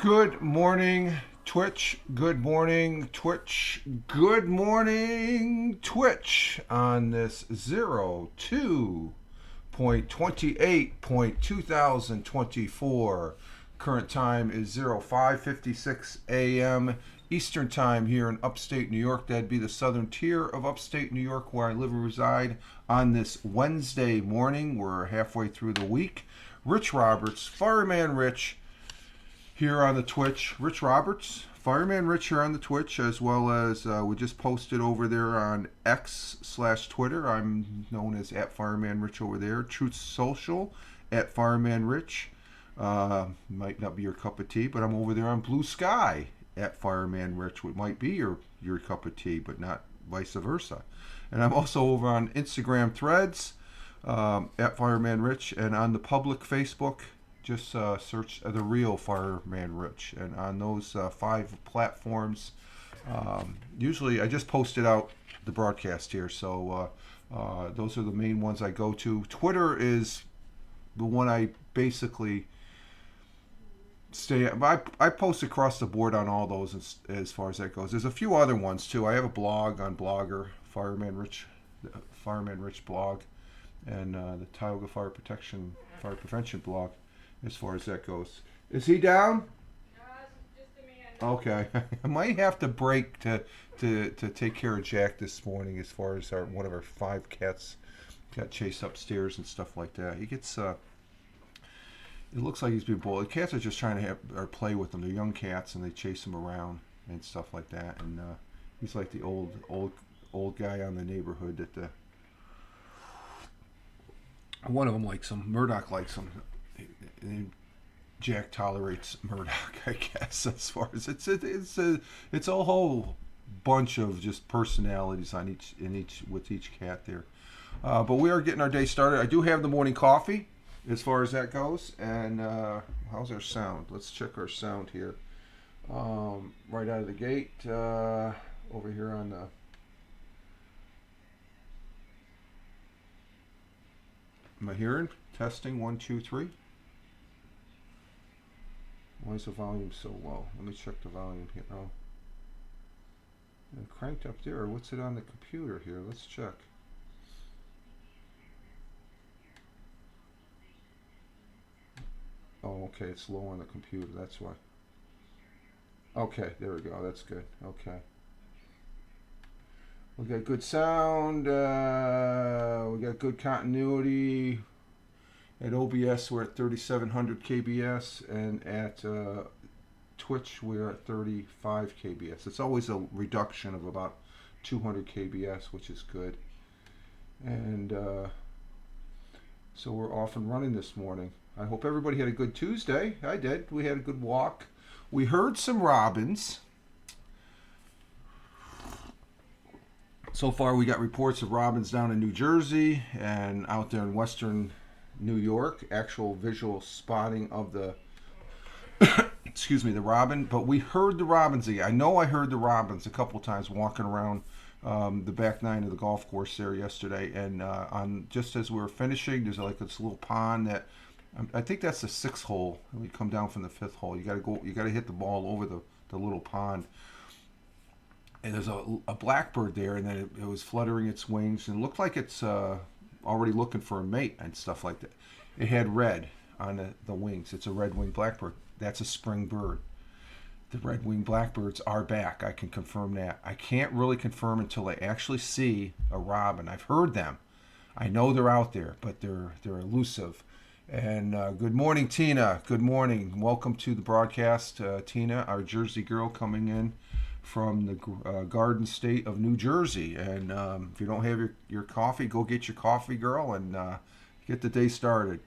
Good morning, Twitch. Good morning, Twitch. Good morning, Twitch. On this 02.28.2024. Current time is 05:56 a.m. Eastern Time here in Upstate New York. That'd be the southern tier of Upstate New York where I live and reside. On this Wednesday morning, we're halfway through the week. Rich Roberts, Fireman Rich, here on the Twitch. Rich Roberts, Fireman Rich here on the Twitch, as well as we just posted over there on X/Twitter. I'm known as @FiremanRich over there. Truth Social @FiremanRich. Might not be your cup of tea, but I'm over there on Blue Sky @FiremanRich, which might be your cup of tea, but not vice versa. And I'm also over on Instagram Threads @FiremanRich, and on the public Facebook, just search the real Fireman Rich. And on those 5 platforms, usually I just posted out the broadcast here, so those are the main ones I go to. Twitter is the one I basically stay at. I post across the board on all those as far as that goes. There's a few other ones too. I have a blog on Blogger, Fireman Rich blog, and the Tioga Fire Prevention blog. As far as that goes, is he down? No, just a minute. Okay, I might have to break to take care of Jack this morning. As far as one of our 5 cats got chased upstairs and stuff like that. He gets it looks like he's being bullied. Cats are just trying to play with him. They're young cats and they chase him around and stuff like that. And he's like the old guy on the neighborhood that one of them likes him. Murdoch likes him. Jack tolerates Murdoch, I guess. As far as it's a whole bunch of just personalities with each cat there. But we are getting our day started. I do have the morning coffee, as far as that goes. And how's our sound? Let's check our sound here. Right out of the gate, over here on the. Am I hearing? Testing 1, 2, 3. Why is the volume so low? Let me check the volume here. Oh, and cranked up there. What's it on the computer here? Let's check. Oh, okay. It's low on the computer. That's why. Okay, there we go. That's good. Okay. We got good sound. We got good continuity. At OBS, we're at 3,700 KBS, and at Twitch, we're at 35 KBS. It's always a reduction of about 200 KBS, which is good. And so we're off and running this morning. I hope everybody had a good Tuesday. I did. We had a good walk. We heard some robins. So far, we got reports of robins down in New Jersey and out there in western New York, actual visual spotting of the the robin. But we heard the robins again. I know I heard the robins a couple times walking around the back 9 of the golf course there yesterday. And on just as we were finishing, there's like this little pond that I think that's the 6th hole. When you come down from the 5th hole, you got to hit the ball over the little pond. And there's a blackbird there, and then it was fluttering its wings and looked like it's already looking for a mate and stuff like that. It had red on the wings. It's a red-winged blackbird. That's a spring bird. The red-winged blackbirds are back. I can confirm that. I can't really confirm until I actually see a robin. I've heard them. I know they're out there, but they're elusive. And good morning, Tina. Good morning. Welcome to the broadcast, Tina, our Jersey girl coming in from the Garden State of New Jersey. And if you don't have your coffee, go get your coffee, girl, and get the day started.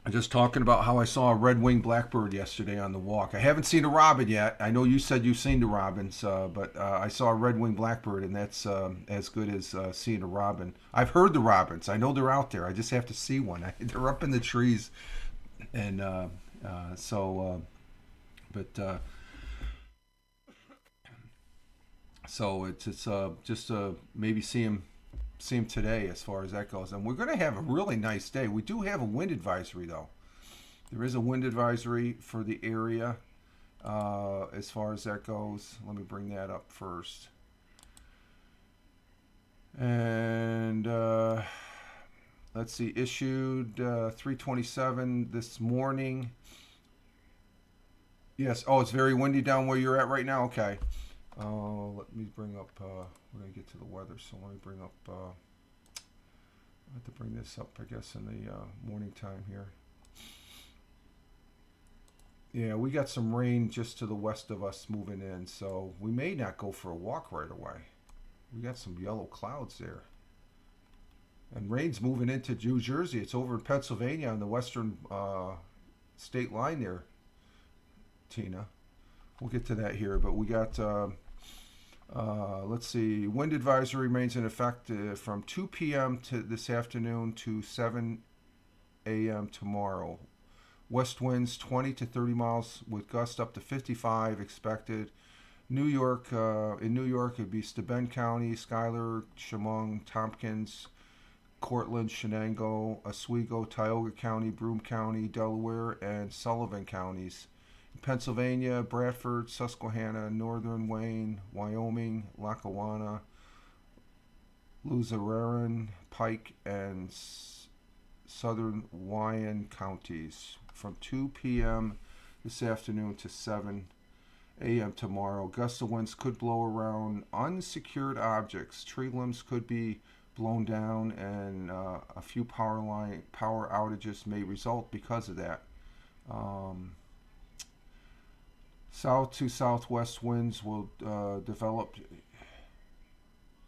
I'm just talking about how I saw a red-winged blackbird yesterday on the walk. I haven't seen a robin yet. I know you said you've seen the robins, but I saw a red-winged blackbird, and that's as good as seeing a robin. I've heard the robins. I know they're out there. I just have to see one. They're up in the trees. And so it's just maybe see him today as far as that goes. And we're going to have a really nice day. We do have a wind advisory, though. There is a wind advisory for the area as far as that goes. Let me bring that up first. And let's see, issued 327 this morning. Yes. Oh, it's very windy down where you're at right now. Okay. Let me bring up. We're gonna get to the weather, so let me bring up. I have to bring this up, I guess, in the morning time here. Yeah, we got some rain just to the west of us moving in, so we may not go for a walk right away. We got some yellow clouds there. And rain's moving into New Jersey. It's over in Pennsylvania on the western state line there, Tina. We'll get to that here, but we got, let's see, wind advisory remains in effect from 2 p.m. to this afternoon to 7 a.m. tomorrow. West winds 20 to 30 miles with gusts up to 55 expected. New York, in New York, it'd be Steuben County, Schuyler, Chemung, Tompkins, Cortland, Shenango, Oswego, Tioga County, Broome County, Delaware, and Sullivan counties. Pennsylvania, Bradford, Susquehanna, Northern Wayne, Wyoming, Lackawanna, Luzerne, Pike, and Southern Wyandotte counties from 2 p.m. this afternoon to 7 a.m. tomorrow. Gusts of winds could blow around unsecured objects. Tree limbs could be blown down, and a few power outages may result because of that. South to southwest winds will develop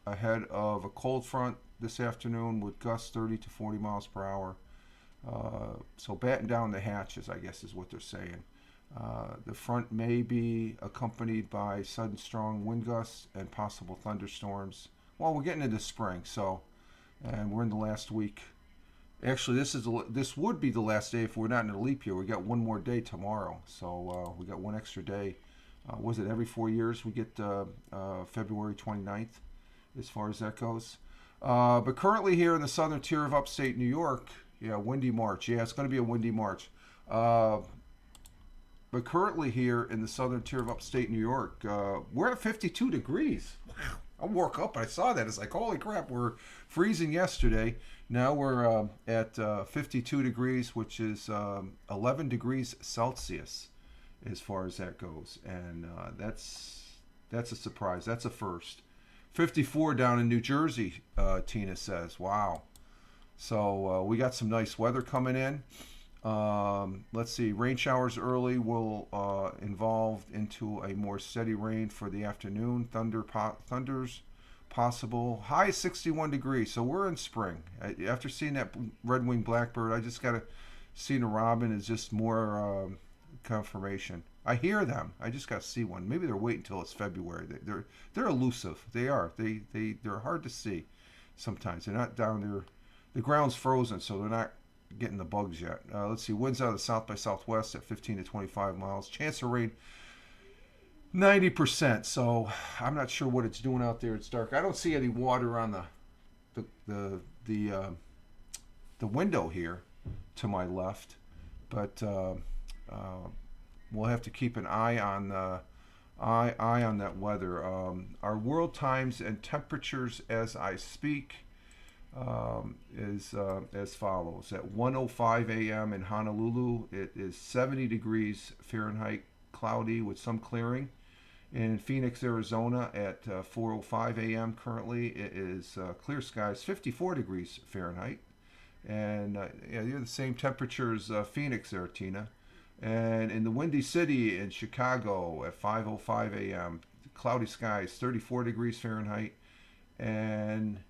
ahead of a cold front this afternoon with gusts 30 to 40 miles per hour. So batten down the hatches, I guess is what they're saying. The front may be accompanied by sudden strong wind gusts and possible thunderstorms. Well, we're getting into spring, and we're in the last week. Actually, this would be the last day if we're not in a leap year. We got one more day tomorrow, so we got one extra day. Was it every 4 years we get February 29th, as far as that goes? But currently here in the southern tier of upstate New York, yeah, windy March. Yeah, it's going to be a windy March. But currently here in the southern tier of upstate New York, we're at 52 degrees. Wow. I woke up and I saw that. It's like, holy crap, we're freezing yesterday. Now we're at 52 degrees, which is 11 degrees Celsius as far as that goes. And that's a surprise. That's a first. 54 down in New Jersey, Tina says. Wow. So we got some nice weather coming in. Let's see, rain showers early will evolve into a more steady rain for the afternoon. Thunders possible. High is 61 degrees, so we're in spring. After seeing that red-winged blackbird, I just got to see the robin is just more confirmation. I hear them. I just got to see one. Maybe they're waiting until it's February. They're elusive. They are. They're hard to see sometimes. They're not down there. The ground's frozen, so they're not getting the bugs yet. Let's see, winds out of the south by southwest at 15 to 25 miles. Chance of rain 90%. So I'm not sure what it's doing out there. It's dark. I don't see any water on the window here to my left, but we'll have to keep an eye on that weather. Our world times and temperatures as I speak. Is as follows. At 1:05 a.m. in Honolulu, it is 70 degrees Fahrenheit, cloudy with some clearing. In Phoenix, Arizona, at 4:05 a.m. currently, it is clear skies, 54 degrees Fahrenheit. And yeah, you're the same temperature as Phoenix there, Tina. And in the Windy City in Chicago at 5:05 a.m., cloudy skies, 34 degrees Fahrenheit. And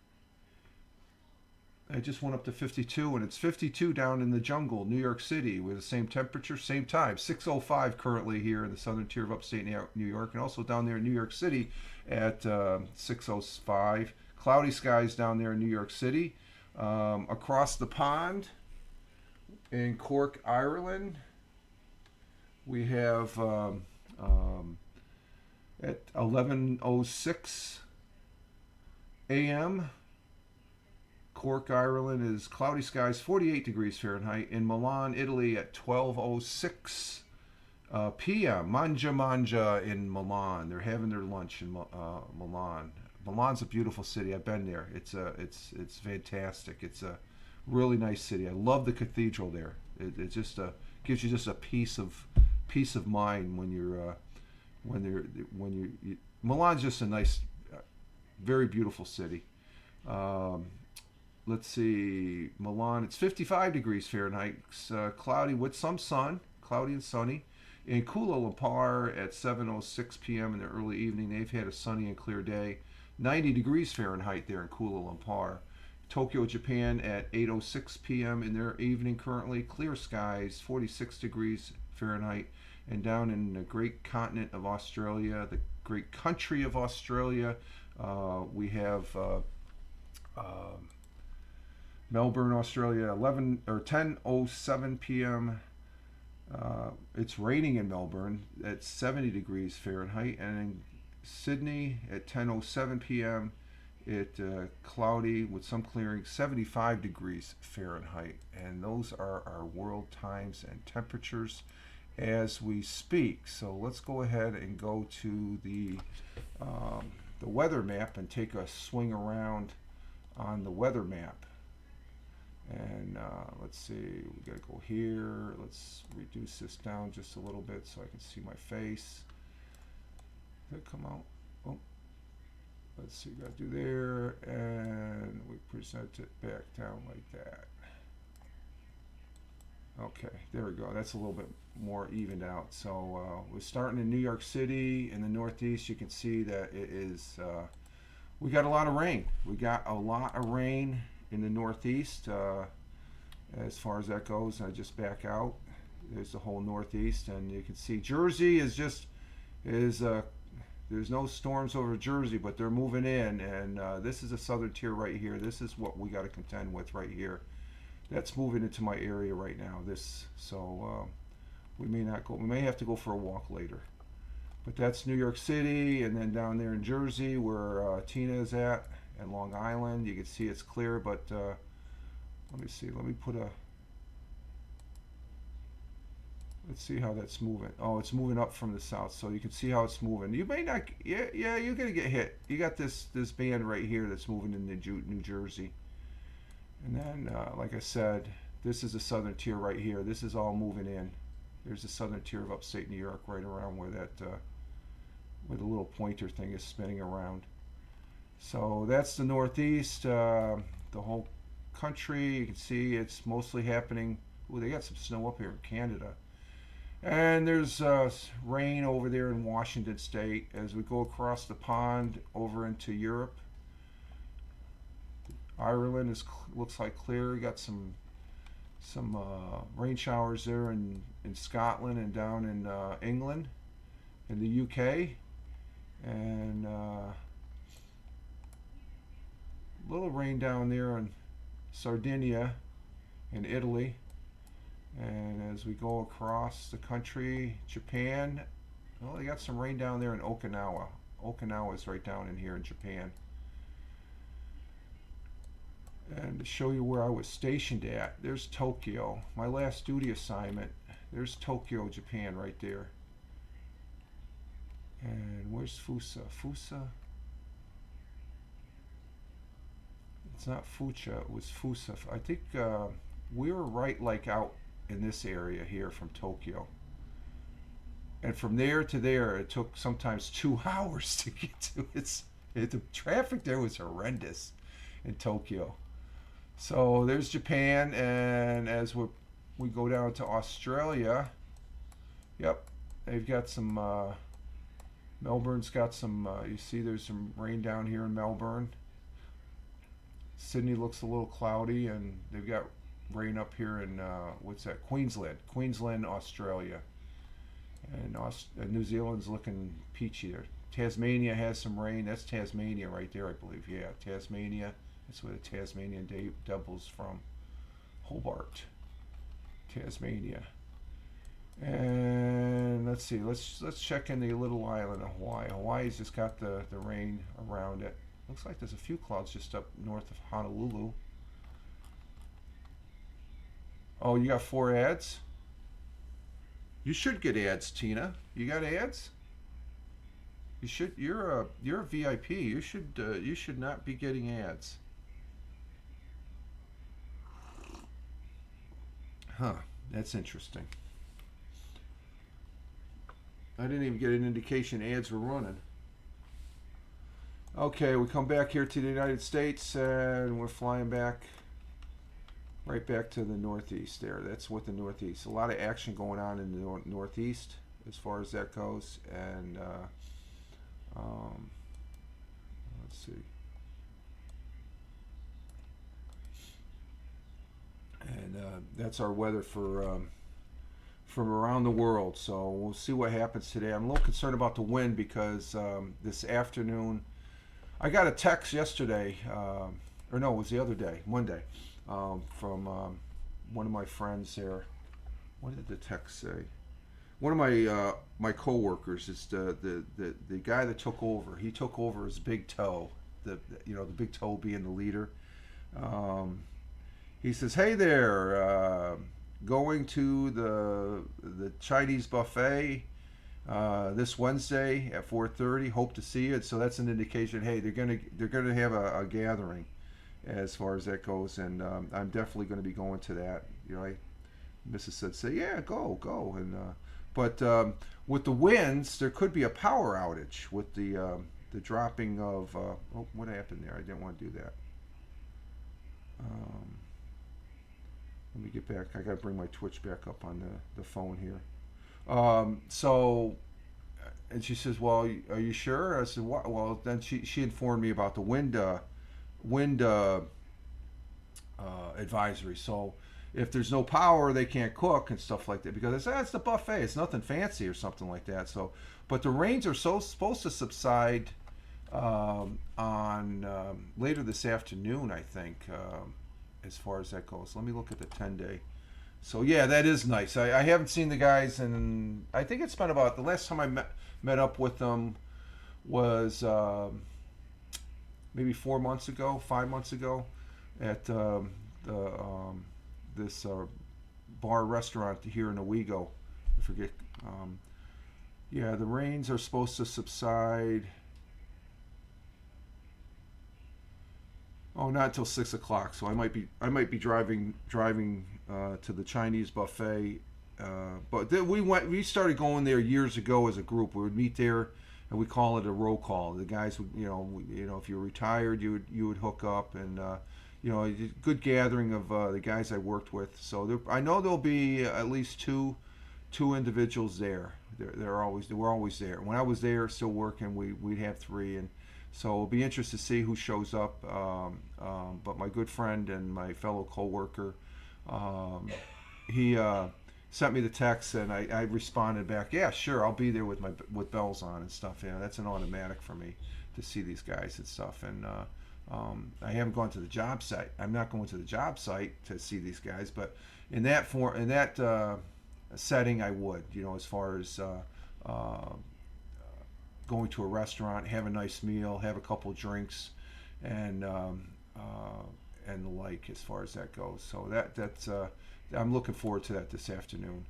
I just went up to 52, and it's 52 down in the jungle, New York City, with the same temperature, same time. 6:05 currently here in the southern tier of upstate New York, and also down there in New York City at 6:05. Cloudy skies down there in New York City. Across the pond in Cork, Ireland, we have at 11:06 a.m. Cork, Ireland is cloudy skies, 48 degrees Fahrenheit. In Milan, Italy at 12:06 p.m. Mangia in Milan. They're having their lunch in Milan. Milan's a beautiful city. I've been there. It's fantastic. It's a really nice city. I love the cathedral there. It just gives you just a peace of mind when Milan's just a nice, very beautiful city. Let's see, Milan. It's 55 degrees Fahrenheit. It's, cloudy with some sun, cloudy and sunny. In Kuala Lumpur at 7:06 p.m. in the early evening, they've had a sunny and clear day. 90 degrees Fahrenheit there in Kuala Lumpur. Tokyo, Japan at 8:06 p.m. in their evening currently. Clear skies, 46 degrees Fahrenheit. And down in the great continent of Australia, the great country of Australia, we have Melbourne, Australia, 10:07 p.m. It's raining in Melbourne at 70 degrees Fahrenheit, and in Sydney at 10:07 p.m. It cloudy with some clearing, 75 degrees Fahrenheit, and those are our world times and temperatures as we speak. So let's go ahead and go to the weather map and take a swing around on the weather map. And let's see, we gotta go here. Let's reduce this down just a little bit so I can see my face. Did it come out? Oh, let's see, gotta do there, and we present it back down like that. Okay, there we go. That's a little bit more evened out. So we're starting in New York City in the Northeast. You can see that it is, we got a lot of rain. We got a lot of rain in the Northeast. As far as that goes, I just back out. There's the whole Northeast, and you can see Jersey is there's no storms over Jersey, but they're moving in, and this is a southern tier right here. This is what we got to contend with right here. That's moving into my area right now. We may not go. We may have to go for a walk later. But that's New York City, and then down there in Jersey, where Tina is at, and Long Island. You can see it's clear, but let me see. Let me put a. Let's see how that's moving. Oh, it's moving up from the south, so you can see how it's moving. You may not. Yeah, you're gonna get hit. You got this band right here that's moving in New Jersey. And then, like I said, this is the southern tier right here. This is all moving in. There's the southern tier of upstate New York right around where where the little pointer thing is spinning around. So that's the Northeast, the whole country. You can see it's mostly happening. Ooh, they got some snow up here in Canada. And there's rain over there in Washington State as we go across the pond over into Europe. Ireland looks like clear. We got some rain showers there in Scotland and down in England, in the UK, and little rain down there in Sardinia in Italy. And as we go across the country, Japan, well, they got some rain down there in Okinawa. Okinawa is right down in here in Japan. And to show you where I was stationed at, there's Tokyo. My last duty assignment, there's Tokyo, Japan, right there. And where's Fusa? Fusa? It's not Fucha, it was Fusa. I think we were right like out in this area here from Tokyo. And from there to there, it took sometimes 2 hours to get to it. The traffic there was horrendous in Tokyo. So there's Japan, and as we go down to Australia, yep, they've got some, Melbourne's got some, you see there's some rain down here in Melbourne. Sydney looks a little cloudy, and they've got rain up here in, what's that, Queensland, Australia. And New Zealand's looking peachy there. Tasmania has some rain. That's Tasmania right there, I believe. Yeah, Tasmania. That's where the Tasmanian Devil's from. Hobart, Tasmania. And let's see. Let's check in the little island of Hawaii. Hawaii's just got the rain around it. Looks like there's a few clouds just up north of Honolulu. Oh, you got 4 ads? You should get ads, Tina. You got ads? You should. You're a VIP. You should not be getting ads. Huh. That's interesting. I didn't even get an indication ads were running. Okay, we come back here to the United States and we're flying back right back to the Northeast there. That's what the Northeast. A lot of action going on in the Northeast as far as that goes. And let's see. And that's our weather for from around the world. So we'll see what happens today. I'm a little concerned about the wind because this afternoon I got a text yesterday, or no, it was the other day, Monday, from one of my friends there. What did the text say? One of my coworkers is the guy that took over. He took over as Big Toe, the Big Toe being the leader. He says, "Hey there, going to the Chinese buffet this Wednesday at 4:30. Hope to see you." So that's an indication. Hey, they're gonna have a gathering, as far as that goes, and I'm definitely going to be going to that. Mrs. said, "Say yeah, go," and but with the winds, there could be a power outage with the dropping of. Oh, what happened there? I didn't want to do that. Let me get back. I got to bring my Twitch back up on the phone here. So, and she says, "Well, are you sure?" I said, "What?" Well, then she informed me about the wind advisory. So, if there's no power, they can't cook and stuff like that because it's the buffet. It's nothing fancy or something like that. So, but the rains are supposed to subside on later this afternoon, I think. As far as that goes, let me look at the 10-day. So yeah, that is nice. I haven't seen the guys, and I think it's been about the last time I met up with them was maybe 4 months ago, 5 months ago, at this bar restaurant here in Owego. I forget. Yeah, the rains are supposed to subside. Oh, not until 6 o'clock. So I might be driving to the Chinese buffet. But then we started going there years ago as a group. We would meet there, and we call it a roll call. The guys would, if you're retired, you would hook up, and a good gathering of the guys I worked with. So I know there'll be at least two individuals there. We're always there. When I was there, still working, we'd have 3 and. So it'll be interesting to see who shows up. But my good friend and my fellow co-worker, he sent me the text, and I responded back, "Yeah, sure, I'll be there with bells on and stuff." Yeah, that's an automatic for me to see these guys and stuff. And I haven't gone to the job site. I'm not going to the job site to see these guys, but in that setting, I would. As far as going to a restaurant, have a nice meal, have a couple drinks, and the like, as far as that goes. So that's I'm looking forward to that this afternoon.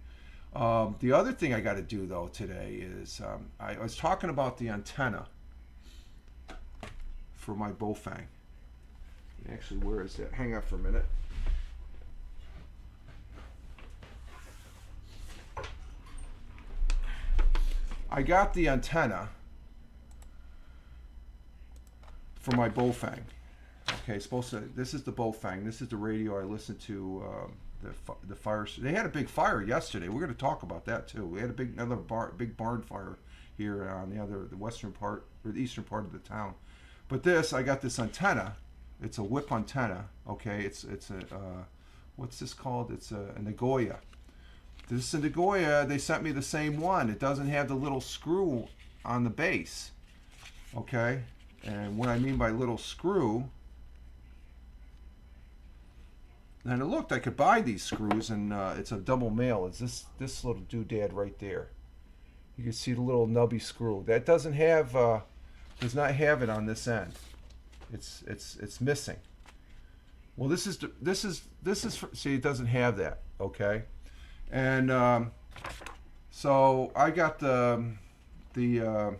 The other thing I got to do though today is I was talking about the antenna for my Bofang. Actually, where is that? Hang on for a minute. I got the antenna for my Bofang. Okay, this is the Bofang. This is the radio I listened to. The fire. They had a big fire yesterday. We're going to talk about that too. We had another big barn fire here on the western part or the eastern part of the town. But I got this antenna. It's a whip antenna. Okay, it's a what's this called? It's a Nagoya. This is a Nagoya. They sent me the same one. It doesn't have the little screw on the base. Okay. And what I mean by little screw, and it looked, I could buy these screws, and it's a double male. It's this little doodad right there. You can see the little nubby screw. That does not have it on this end. It's missing. Well, this is see, it doesn't have that. Okay, and so I got the uh,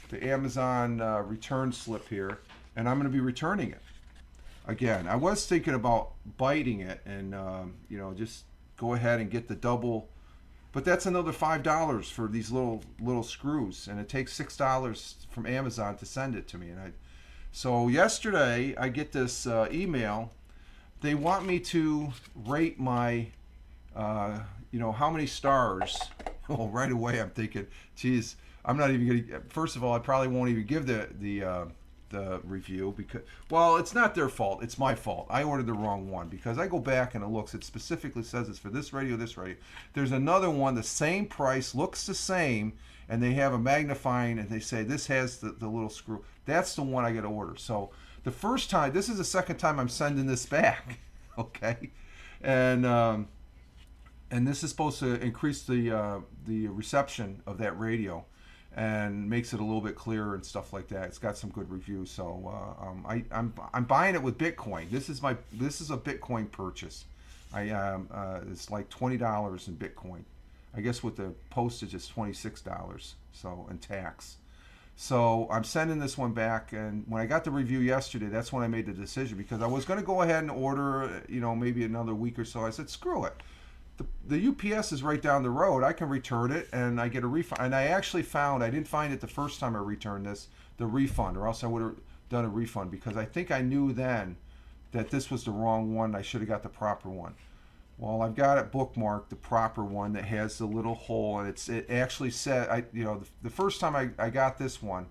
the Amazon return slip here, and I'm going to be returning it again. I was thinking about biting it and just go ahead and get the double, but that's another $5 for these little screws, and it takes $6 from Amazon to send it to me. And so yesterday I get this email. They want me to rate my how many stars. Well, right away I'm thinking, geez, I'm not even gonna. First of all, I probably won't even give the review because, well, it's not their fault. It's my fault. I ordered the wrong one because I go back and it looks. It specifically says it's for this radio, this radio. There's another one, the same price, looks the same, and they have a magnifying and they say this has the little screw. That's the one I got to order. So the first time, this is the second time I'm sending this back. Okay, and this is supposed to increase the reception of that radio and makes it a little bit clearer and stuff like that. It's got some good reviews, so I'm buying it with Bitcoin. This is a Bitcoin purchase. It's like $20 in Bitcoin. I guess with the postage it's $26, so, and tax. So I'm sending this one back, and when I got the review yesterday, that's when I made the decision because I was going to go ahead and order, maybe another week or so. I said, screw it. The UPS is right down the road. I can return it and I get a refund. And I actually found, I didn't find it the first time I returned this, the refund, or else I would have done a refund because I think I knew then that this was the wrong one. I should have got the proper one. Well, I've got it bookmarked, the proper one that has the little hole, and it actually said, the first time I got this one,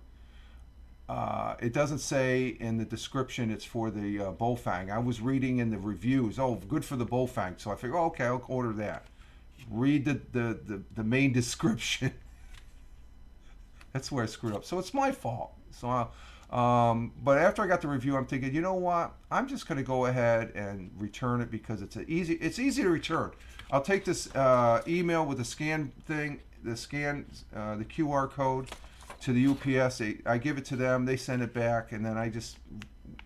it doesn't say in the description it's for the Bofang. I was reading in the reviews, oh, good for the Bofang. So I figured, okay, I'll order that. Read the main description. That's where I screwed up. So it's my fault. So, but after I got the review, I'm thinking, you know what? I'm just going to go ahead and return it because it's easy to return. I'll take this email with the scan thing, the QR code to the UPS. I give it to them, they send it back, and then I just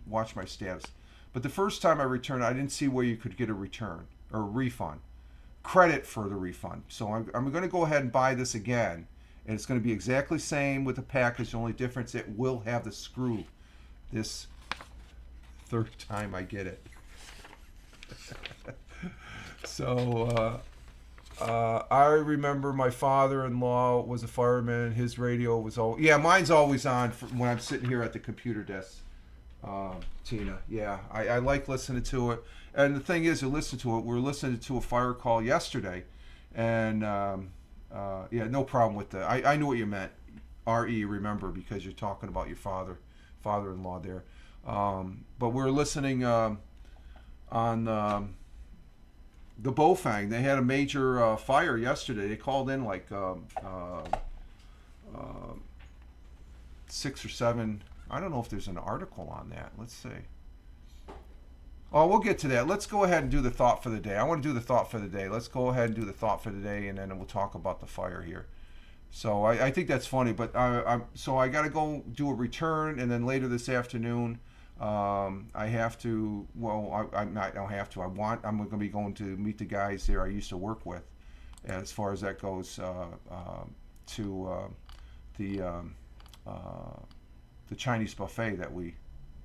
watch my status. But the first time I returned, I didn't see where you could get a return or a refund, credit for the refund. So I'm going to go ahead and buy this again, and it's going to be exactly the same with the package. The only difference, it will have the screw. This third time I get it. So I remember my father-in-law was a fireman. His radio was mine's always on when I'm sitting here at the computer desk. Tina, yeah, I like listening to it. And the thing is, to listen to it, we were listening to a fire call yesterday, and no problem with that. I knew what you meant. Remember, because you're talking about your father-in-law there. But we're listening on the Bofang. They had a major fire yesterday. They called in like 6 or 7. I don't know if there's an article on that. Let's see. Oh, we'll get to that. Let's go ahead and do the thought for the day. I want to do the thought for the day. Let's go ahead and do the thought for the day, and then we'll talk about the fire here. So I think that's funny, but so I got to go do a return, and then later this afternoon, I have to. Well, I don't have to. I'm going to be going to meet the guys there I used to work with, as far as that goes, to the Chinese buffet that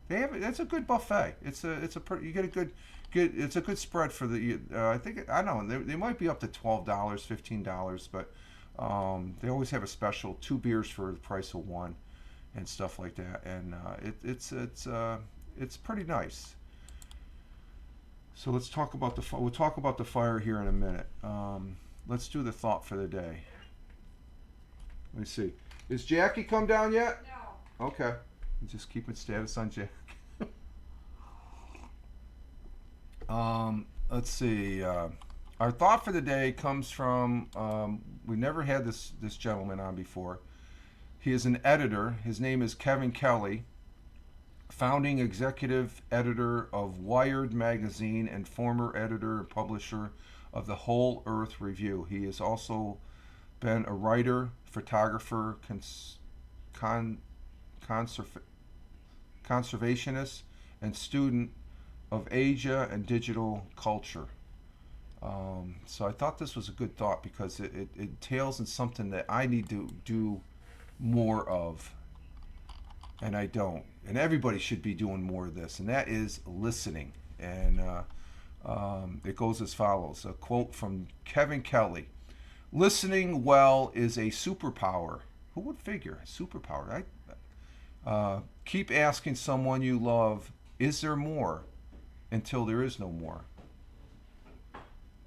they have. It's a good buffet. It's a pretty. You get a good. It's a good spread for the. I think I don't know. They might be up to $12, $15, but they always have a special 2 beers for the price of 1. And stuff like that, and it's pretty nice. So let's talk about we'll talk about the fire here in a minute. Let's do the thought for the day. Let me see. Is Jackie come down yet? No. Okay. Just keeping status on Jackie. Let's see. Our thought for the day comes from. We never had this gentleman on before. He is an editor. His name is Kevin Kelly, founding executive editor of Wired magazine and former editor and publisher of the Whole Earth Review. He has also been a writer, photographer, conservationist, and student of Asia and digital culture. So I thought this was a good thought because it entails in something that I need to do more of, and I don't. And everybody should be doing more of this, and that is listening. And it goes as follows: a quote from Kevin Kelly: "Listening well is a superpower." Who would figure a superpower? Keep asking someone you love, "Is there more?" until there is no more.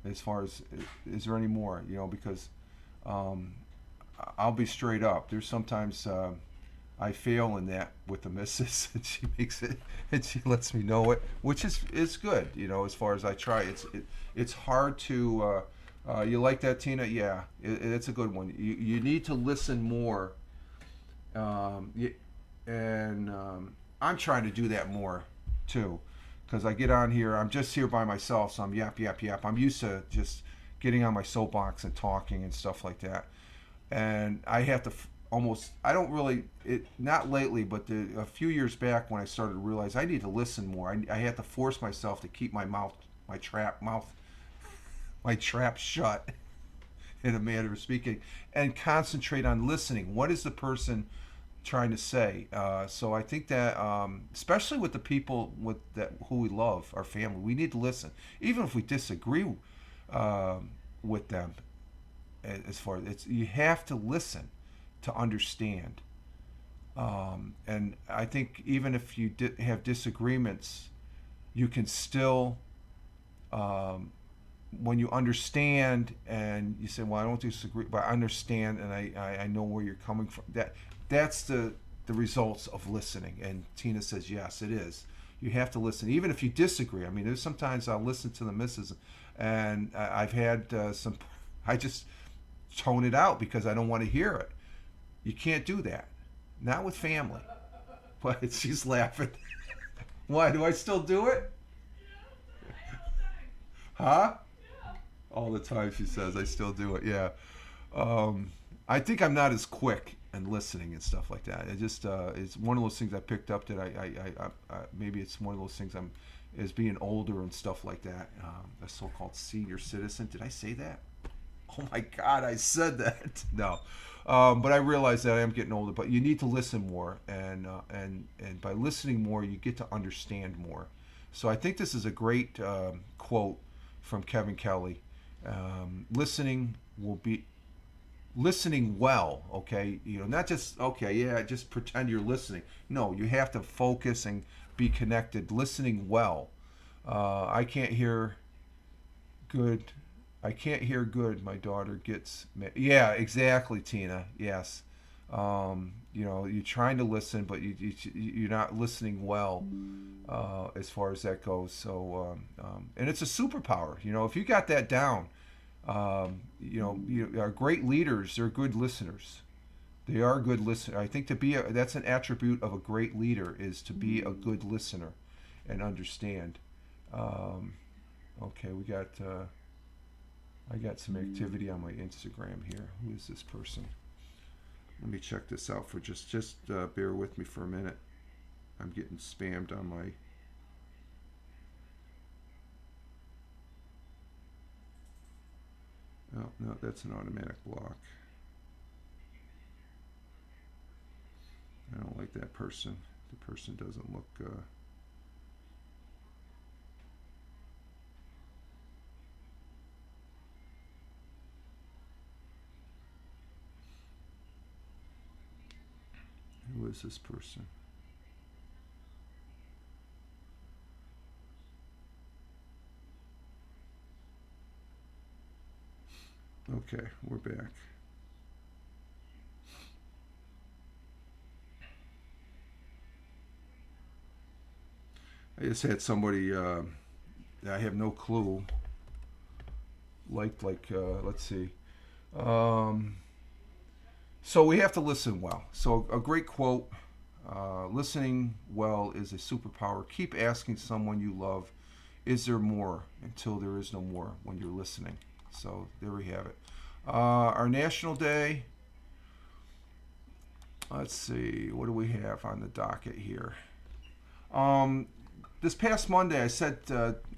As far as is there any more? Because um, I'll be straight up. There's sometimes I fail in that with the missus, and she makes it, and she lets me know it, which is good. As far as I try, it's hard to. You like that, Tina? Yeah, it's a good one. You need to listen more, um, and I'm trying to do that more too, because I get on here. I'm just here by myself, so I'm yap yap yap. I'm used to just getting on my soapbox and talking and stuff like that, and I have to almost. I don't really. It not lately, but a few years back when I started to realize I need to listen more. I had to force myself to keep my trap shut in a manner of speaking, and concentrate on listening. What is the person trying to say? So I think that, especially with the people who we love, our family, we need to listen, even if we disagree with them. As far as you have to listen to understand. And I think even if you have disagreements, you can still, when you understand and you say, "Well, I don't disagree, but I understand and I know where you're coming from." That's the results of listening. And Tina says, yes, it is. You have to listen, even if you disagree. I mean, there's sometimes I'll listen to the missus, and I've had some. I just tone it out because I don't want to hear it. You can't do that, not with family. But she's laughing. Why do I still do it? Huh? All the time, she says. I still do it. Yeah. I think I'm not as quick and listening and stuff like that. It's one of those things I picked up that maybe it's one of those things I'm as being older and stuff like that. A so-called senior citizen. Did I say that? Oh my God, I said that. No, but I realize that I am getting older. But you need to listen more, and by listening more, you get to understand more. So I think this is a great quote from Kevin Kelly. Listening will be listening well, okay, not just okay, yeah, just pretend you're listening. No, you have to focus and be connected. Listening well. I can't hear good. I can't hear good. My daughter gets yeah, exactly, Tina. Yes. You're trying to listen, but you're not listening well, as far as that goes. So and it's a superpower. If you got that down, our great leaders, they're good listeners. They are good listeners. I think that's an attribute of a great leader, is to be a good listener and understand. Um, okay, I got some activity on my Instagram here. Who is this person? Let me check this out for just bear with me for a minute. I'm getting spammed on my. Oh no, that's an automatic block. I don't like that person. The person doesn't look. Who is this person? Okay, we're back. I just had somebody. I have no clue. Let's see. Um, so we have to listen well. So a great quote. Listening well is a superpower. Keep asking someone you love, "Is there more?" until there is no more when you're listening. So there we have it. Our National Day. Let's see. What do we have on the docket here? Um, this past Monday, I said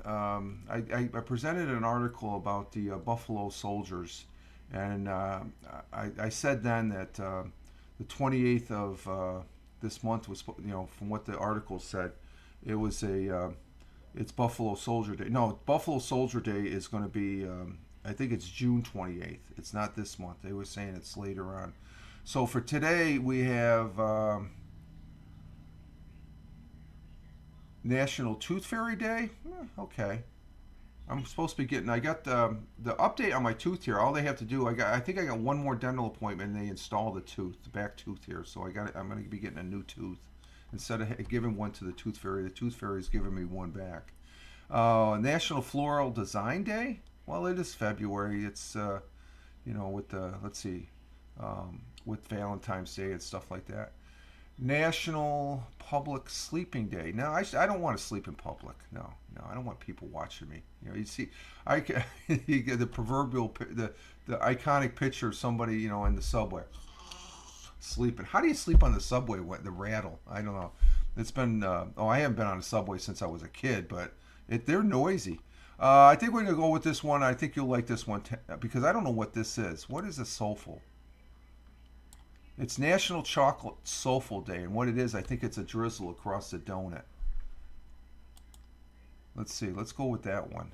I presented an article about the Buffalo Soldiers, and I said then that the 28th of this month was, from what the article said, it was it's Buffalo Soldier Day. No, Buffalo Soldier Day is going to be, I think it's June 28th. It's not this month. They were saying it's later on. So for today, we have National Tooth Fairy Day. Okay. I'm supposed to be getting. I got the update on my tooth here. All they have to do, I think I got one more dental appointment, and they install the back tooth here. So I'm going to be getting a new tooth instead of giving one to the tooth fairy. The tooth fairy is giving me one back. National Floral Design Day. Well, it is February. It's with the, let's see, with Valentine's Day and stuff like that. National Public Sleeping Day. No, I don't want to sleep in public. No, I don't want people watching me. You see, you get the proverbial, the iconic picture of somebody, in the subway sleeping. How do you sleep on the subway? What, the rattle? I don't know. It's been, I haven't been on a subway since I was a kid, but they're noisy. I think we're gonna go with this one. I think you'll like this one because I don't know what this is. What is a soulful? It's National Chocolate Soulful Day, and what it is, I think it's a drizzle across the donut. Let's see. Let's go with that one.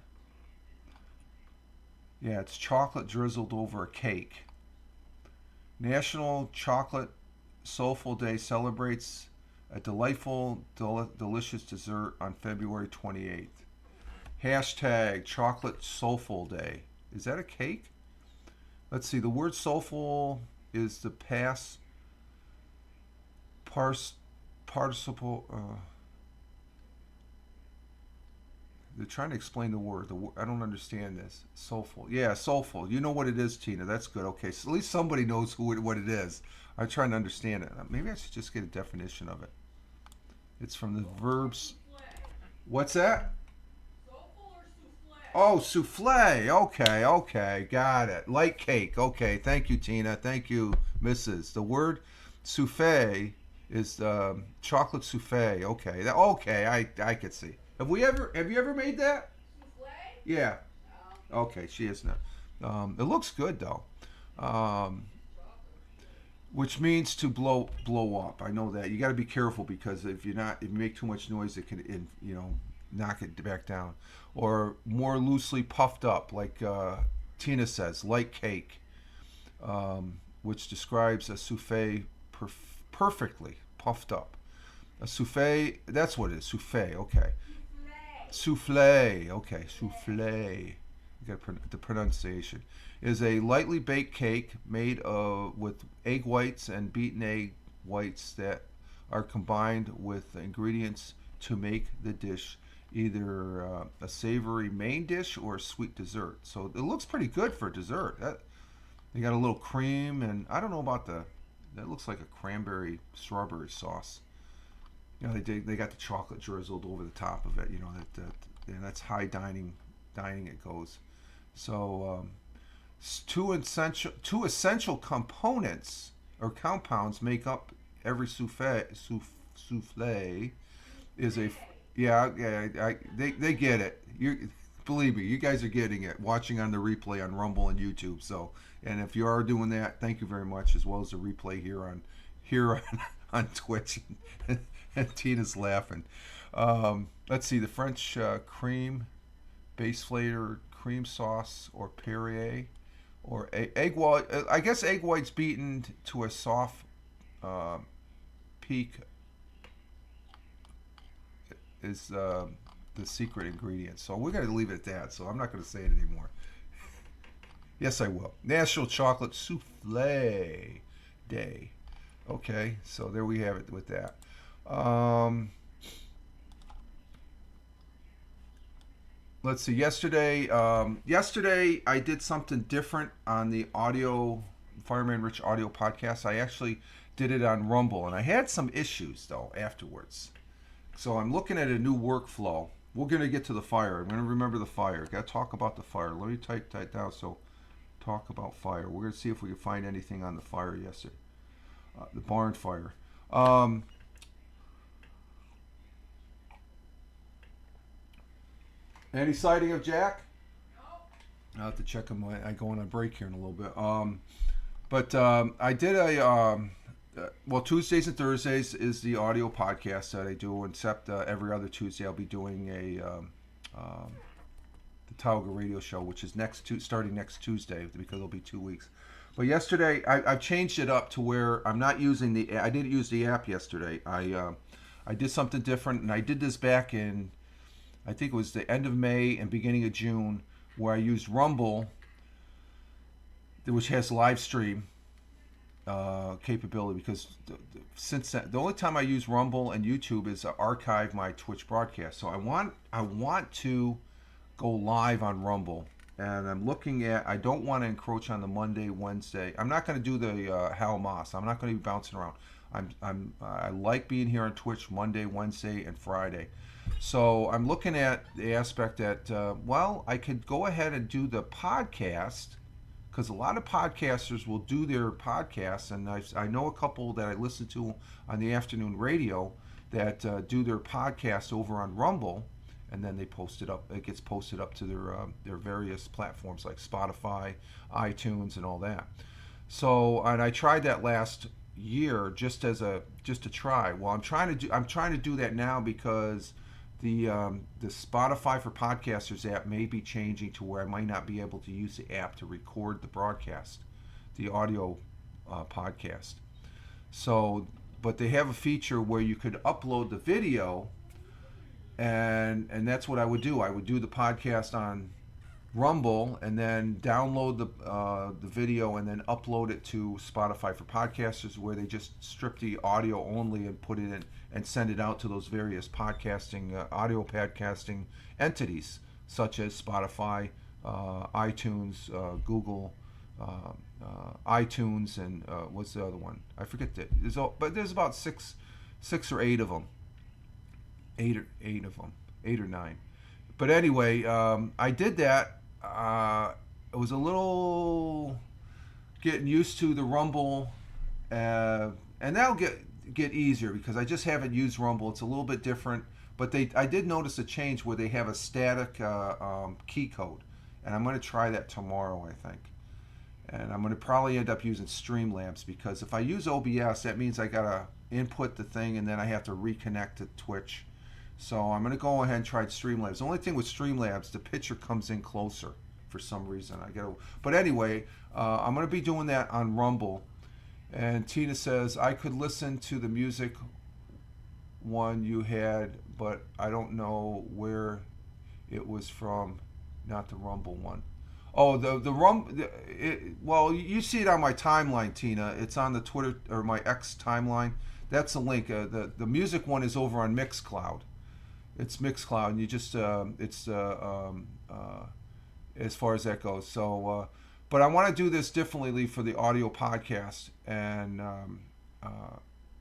Yeah, it's chocolate drizzled over a cake. National Chocolate Soulful Day celebrates a delightful, delicious dessert on February 28th. Hashtag Chocolate Soulful Day. Is that a cake? Let's see. The word soulful is the past participle. They're trying to explain the word. I don't understand this. Soulful. Yeah, soulful. You know what it is, Tina. That's good. Okay, so at least somebody knows what it is. I'm trying to understand it. Maybe I should just get a definition of it. It's from the verbs. What's that? Oh, souffle. Okay, got it. Light cake. Okay, thank you, Tina. Thank you, Mrs. The word souffle is chocolate souffle. Okay, I could see. Have you ever made that? Souffle? Yeah. No. Okay, she is not. It looks good though. Which means to blow up. I know that. You got to be careful because if you make too much noise, it can knock it back down. Or more loosely puffed up, like Tina says, like cake, which describes a souffle perfectly puffed up. A souffle, that's what it is. Souffle, okay. Souffle, okay. Souffle. You got the pronunciation. Is a lightly baked cake made with egg whites and beaten egg whites that are combined with ingredients to make the dish either a savory main dish or a sweet dessert. So it looks pretty good for dessert. You got a little cream, and I don't know about that looks like a cranberry strawberry sauce. They got the chocolate drizzled over the top of it. That's high dining it goes. So two essential components or compounds make up every souffle. Is a they get it. Believe me, you guys are getting it. Watching on the replay on Rumble and YouTube. So, and if you are doing that, thank you very much, as well as the replay here on Twitch. And Tina's laughing. Let's see, the French cream, base flavor cream sauce, or Perrier, or egg white. I guess egg whites beaten to a soft peak is the secret ingredient. So we're going to leave it at that. So I'm not going to say it anymore. Yes, I will. National Chocolate Souffle Day. Okay, so there we have it with that. Let's see. Yesterday I did something different on the Fireman Rich audio podcast. I actually did it on Rumble, and I had some issues though afterwards. So I'm looking at a new workflow. We're gonna get to the fire. I'm gonna remember the fire. Got to talk about the fire. Let me type that down. So talk about fire. We're gonna see if we can find anything on the fire yesterday. The barn fire. Any sighting of Jack? Nope. I'll have to check him when I go on a break here in a little bit. But I did well, Tuesdays and Thursdays is the audio podcast that I do, except every other Tuesday I'll be doing the Tauga radio show, which is starting next Tuesday because it'll be 2 weeks. But yesterday I've changed it up to where I'm not using I didn't use the app yesterday. I did something different, and I did this back in, I think it was the end of May and beginning of June, where I used Rumble, which has live stream capability, because since then, the only time I use Rumble and YouTube is to archive my Twitch broadcast. So I want to go live on Rumble, and I'm looking at, I don't want to encroach on the Monday, Wednesday. I'm not going to do the Hal Moss. I'm not going to be bouncing around. I like being here on Twitch Monday, Wednesday, and Friday. So I'm looking at the aspect that, well, I could go ahead and do the podcast, because a lot of podcasters will do their podcasts, and I know a couple that I listen to on the afternoon radio that do their podcast over on Rumble, and then they post it up. It gets posted up to their various platforms like Spotify, iTunes, and all that. So, and I tried that last year just to try. Well, I'm trying to do that now because the Spotify for Podcasters app may be changing to where I might not be able to use the app to record the broadcast, the audio podcast. So, but they have a feature where you could upload the video, and that's what I would do. I would do the podcast on Rumble and then download the video and then upload it to Spotify for Podcasters, where they just strip the audio only and put it in and send it out to those various podcasting audio podcasting entities such as Spotify, iTunes, Google, iTunes, and what's the other one? I forget that. But there's about six or eight of them. Eight or nine. But anyway, I did that. It was a little getting used to the Rumble, and that'll get easier because I just haven't used Rumble. It's a little bit different, but I did notice a change where they have a static key code, and I'm going to try that tomorrow, I think. And I'm going to probably end up using Streamlabs, because if I use OBS, that means I got to input the thing and then I have to reconnect to Twitch. So I'm going to go ahead and try Streamlabs. The only thing with Streamlabs, the picture comes in closer for some reason. But anyway, I'm going to be doing that on Rumble. And Tina says, I could listen to the music one you had, but I don't know where it was from, not the Rumble one. Oh, the Rumble. Well, you see it on my timeline, Tina. It's on the Twitter or my X timeline. That's the link. The music one is over on Mixcloud. It's Mixcloud, and you just it's as far as that goes. So, but I want to do this differently for the audio podcast, and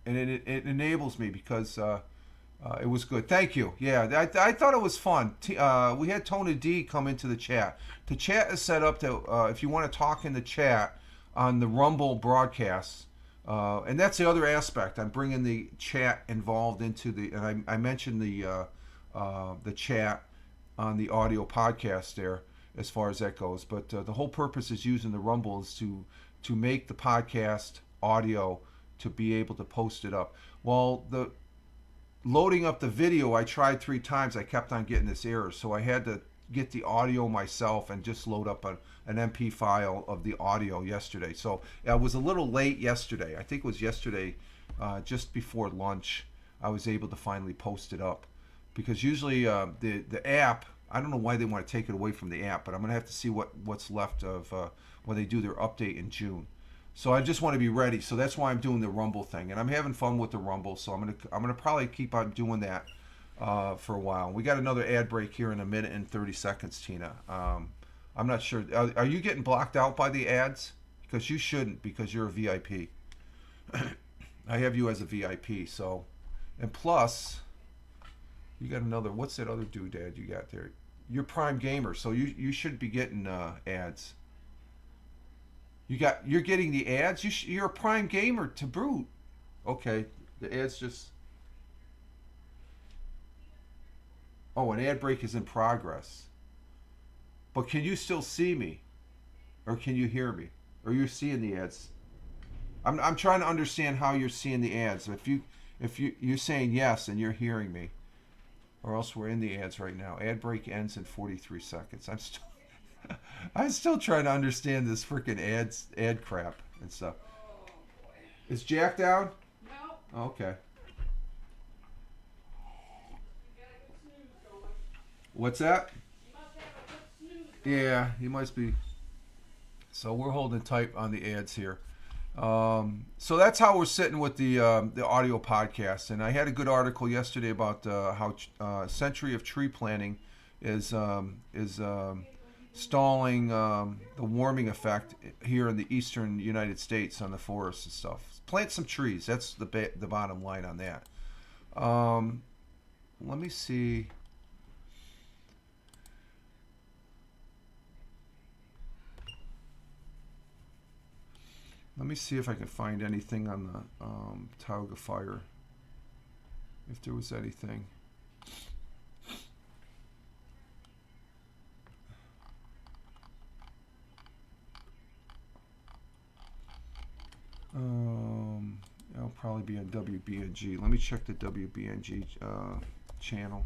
it enables me because it was good. Thank you. Yeah, I thought it was fun. We had Tony D come into the chat. The chat is set up to if you want to talk in the chat on the Rumble broadcasts. And that's the other aspect. I'm bringing the chat involved into and I mentioned the chat on the audio podcast there as far as that goes. But the whole purpose is using the Rumble is to make the podcast audio to be able to post it up. Well, the loading up the video, I tried 3 times. I kept on getting this error, so I had to get the audio myself and just load up an MP file of the audio yesterday. So I was a little late yesterday. I think it was yesterday, just before lunch, I was able to finally post it up. Because usually the app, I don't know why they want to take it away from the app, but I'm going to have to see what's left of when they do their update in June. So I just want to be ready. So that's why I'm doing the Rumble thing, and I'm having fun with the Rumble. So I'm gonna probably keep on doing that for a while. We got another ad break here in 1 minute and 30 seconds, Tina. I'm not sure. Are you getting blocked out by the ads? Because you shouldn't, because you're a VIP. I have you as a VIP. So, and plus, you got another. What's that other doodad you got there? You're Prime Gamer, so you should be getting ads. You're getting the ads. You're a Prime Gamer to boot. Okay, the ads just. Oh, an ad break is in progress. But can you still see me? Or can you hear me? Or you're seeing the ads? I'm trying to understand how you're seeing the ads. If you're saying yes and you're hearing me, or else we're in the ads right now. Ad break ends in 43 seconds. I'm still trying to understand this freaking ad crap and stuff. Oh boy. Is Jack down? No, Okay. you got a good snooze going. What's that? You must have a good snooze going. Yeah, he must be. So we're holding tight on the ads here. So that's how we're sitting with the audio podcast. And I had a good article yesterday about how century of tree planting is stalling the warming effect here in the eastern United States on the forests and stuff. Plant some trees. That's the bottom line on that. Let me see. Let me see if I can find anything on the Tauga fire. If there was anything. It'll probably be on WBNG. Let me check the WBNG channel.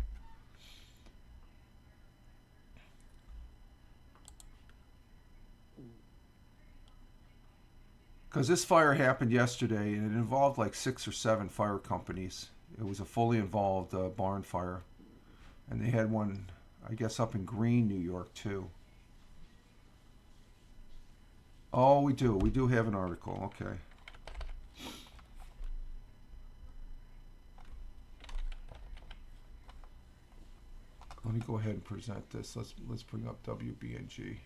Because this fire happened yesterday, and it involved like 6 or 7 fire companies. It was a fully involved barn fire. And they had one, I guess, up in Greene, New York, too. Oh, we do. We do have an article. Okay. Let me go ahead and present this. Let's bring up WBNG.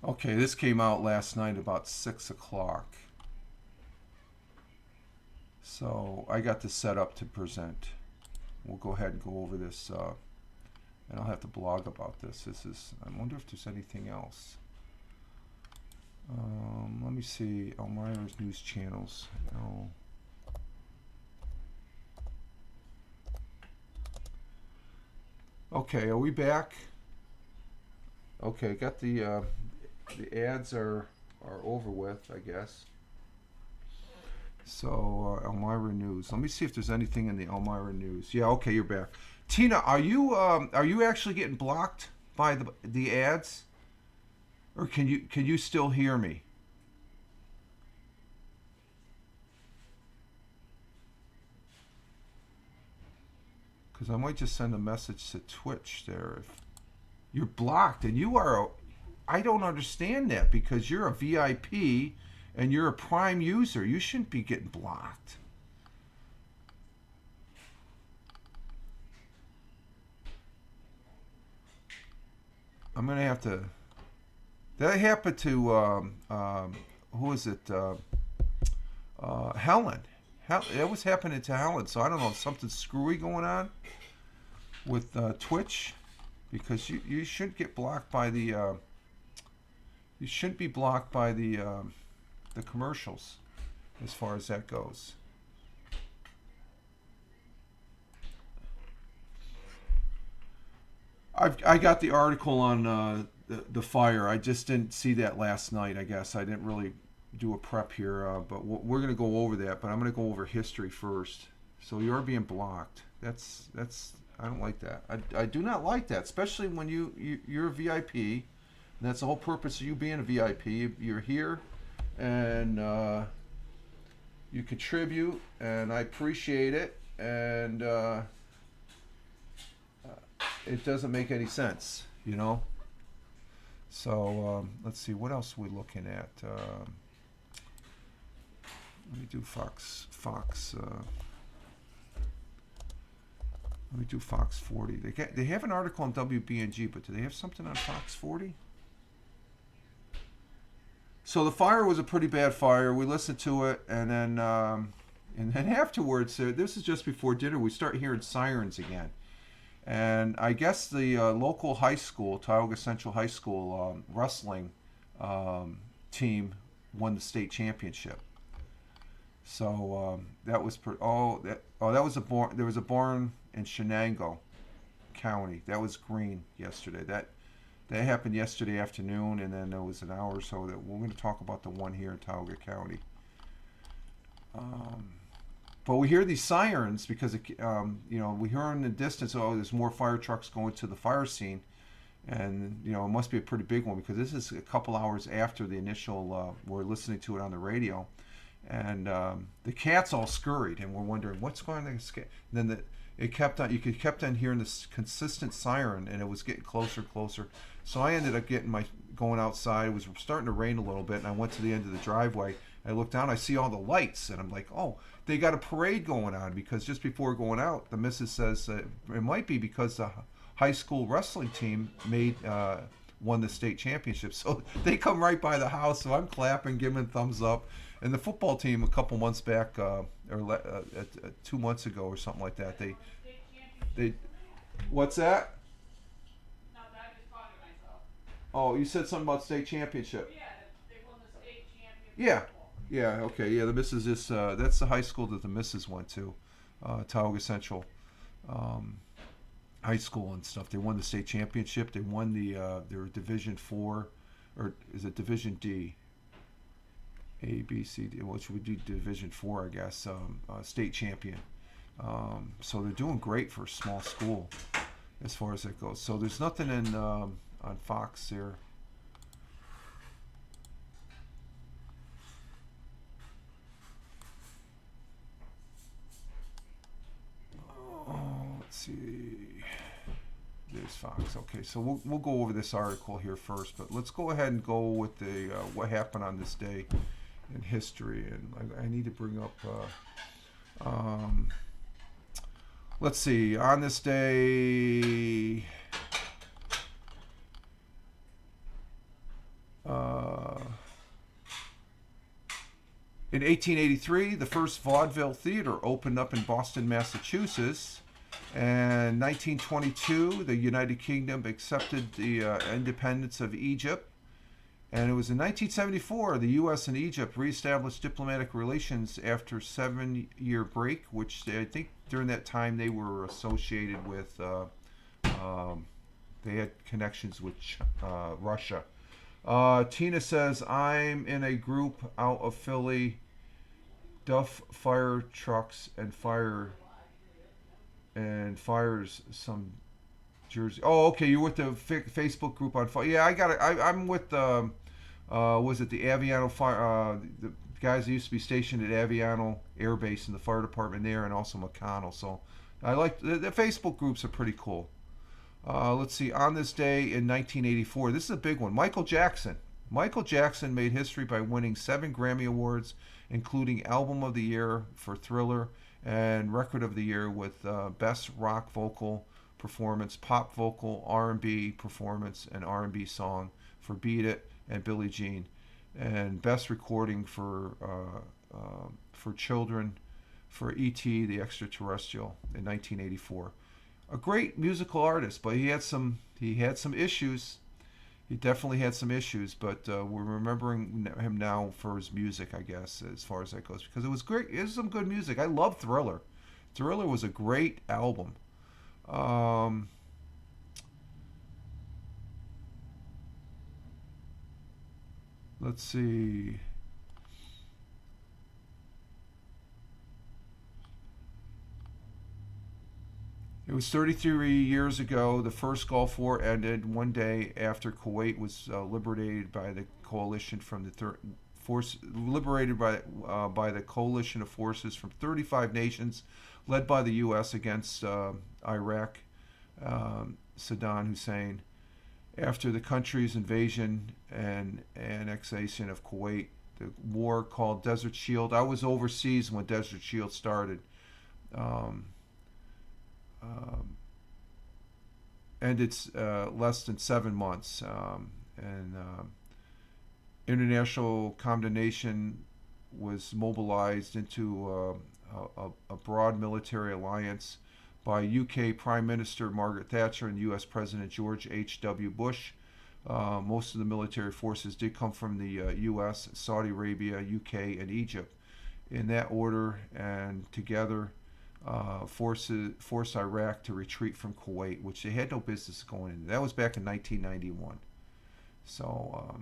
Okay, this came out last night about 6 o'clock. So I got this set up to present. We'll go ahead and go over this, and I'll have to blog about this. I wonder if there's anything else. Let me see. Elmira's news channels. Oh. Okay, are we back? Okay, got the ads are over with, I guess. So Elmira News. Let me see if there's anything in the Elmira News. Yeah, okay, you're back. Tina, are you actually getting blocked by the ads, or can you still hear me? Because I might just send a message to Twitch there. If you're blocked, and I don't understand that, because you're a VIP and you're a Prime user. You shouldn't be getting blocked. I'm gonna have to. That happened to who is it? Helen. It was happening to Helen. So I don't know if something's screwy going on with Twitch, because you shouldn't get blocked by the. You shouldn't be blocked by the commercials, as far as that goes. I got the article on the fire. I just didn't see that last night. I guess I didn't really do a prep here, but we're going to go over that. But I'm going to go over history first. So you're being blocked. That's I don't like that. I do not like that, especially when you're a VIP. And that's the whole purpose of you being a VIP. You're here, and you contribute, and I appreciate it. And it doesn't make any sense, you know. So let's see, what else are we looking at? Let me do Fox. Let me do Fox 40. They have an article on WBNG, but do they have something on Fox 40? So the fire was a pretty bad fire. We listened to it, and then afterwards, this is just before dinner. We start hearing sirens again, and I guess the local high school, Tioga Central High School wrestling team won the state championship. So that was that was a barn. There was a barn in Shenango County that was green yesterday. That happened yesterday afternoon, and then there was an hour or so that we're going to talk about the one here in Tioga County. But we hear these sirens because we hear in the distance. Oh, there's more fire trucks going to the fire scene, and it must be a pretty big one because this is a couple hours after the initial. We're listening to it on the radio, and the cats all scurried, and we're wondering what's going on. Then it kept on. You kept on hearing this consistent siren, and it was getting closer, closer. So I ended up going outside. It was starting to rain a little bit, and I went to the end of the driveway. I look down, I see all the lights, and I'm like, oh, they got a parade going on because just before going out, the missus says it might be because the high school wrestling team won the state championship. So they come right by the house, so I'm clapping, giving thumbs up. And the football team a couple months back, 2 months ago or something like that, they what's that? No, I just called it myself. Oh, you said something about state championship. Yeah, they won the state championship. Yeah. Football. Yeah, okay. Yeah, the missus is that's the high school that the missus went to, Tioga Central High School and stuff. They won the state championship. They won their Division 4, or is it Division D? A, B, C, D, which would be Division 4, I guess, state champion. So they're doing great for a small school as far as that goes. So there's nothing on Fox here. Let's see. There's Fox. Okay, so we'll go over this article here first, but let's go ahead and go with the what happened on this day in history. And I need to bring up. Let's see. On this day. In 1883, the first vaudeville theater opened up in Boston, Massachusetts. And 1922, the United Kingdom accepted the independence of Egypt. And it was in 1974, the U.S. and Egypt reestablished diplomatic relations after a 7-year break, which I think during that time they were associated with, they had connections with Russia. Tina says, I'm in a group out of Philly, Duff fire trucks and fires some Jersey. Oh, okay, you're with the Facebook group on fire. Yeah, I got it. I'm with was it the Aviano fire? The guys that used to be stationed at Aviano Air Base in the fire department there, and also McConnell. So I like the Facebook groups are pretty cool. Let's see. On this day in 1984, this is a big one. Michael Jackson. Michael Jackson made history by winning 7 Grammy Awards, including Album of the Year for Thriller and Record of the Year with Best Rock Vocal Performance, Pop Vocal, R&B Performance, and R&B Song for Beat It and Billie Jean, and Best Recording for Children for E.T. the Extraterrestrial in 1984. A great musical artist, but he had some issues. He definitely had some issues, but we're remembering him now for his music, I guess, as far as that goes, because it was great. It was some good music. I love Thriller. Thriller was a great album. Let's see. It was 33 years ago. The first Gulf War ended one day after Kuwait was liberated by the coalition from the by the coalition of forces from 35 nations, led by the U.S. against Iraq, Saddam Hussein. After the country's invasion and annexation of Kuwait, the war called Desert Shield. I was overseas when Desert Shield started. Ended less than 7 months, and international condemnation was mobilized into a broad military alliance by UK Prime Minister Margaret Thatcher and US President George H.W. Bush. Most of the military forces did come from the US, Saudi Arabia, UK, and Egypt. In that order, and together, forced Iraq to retreat from Kuwait, which they had no business going in. That was back in 1991. So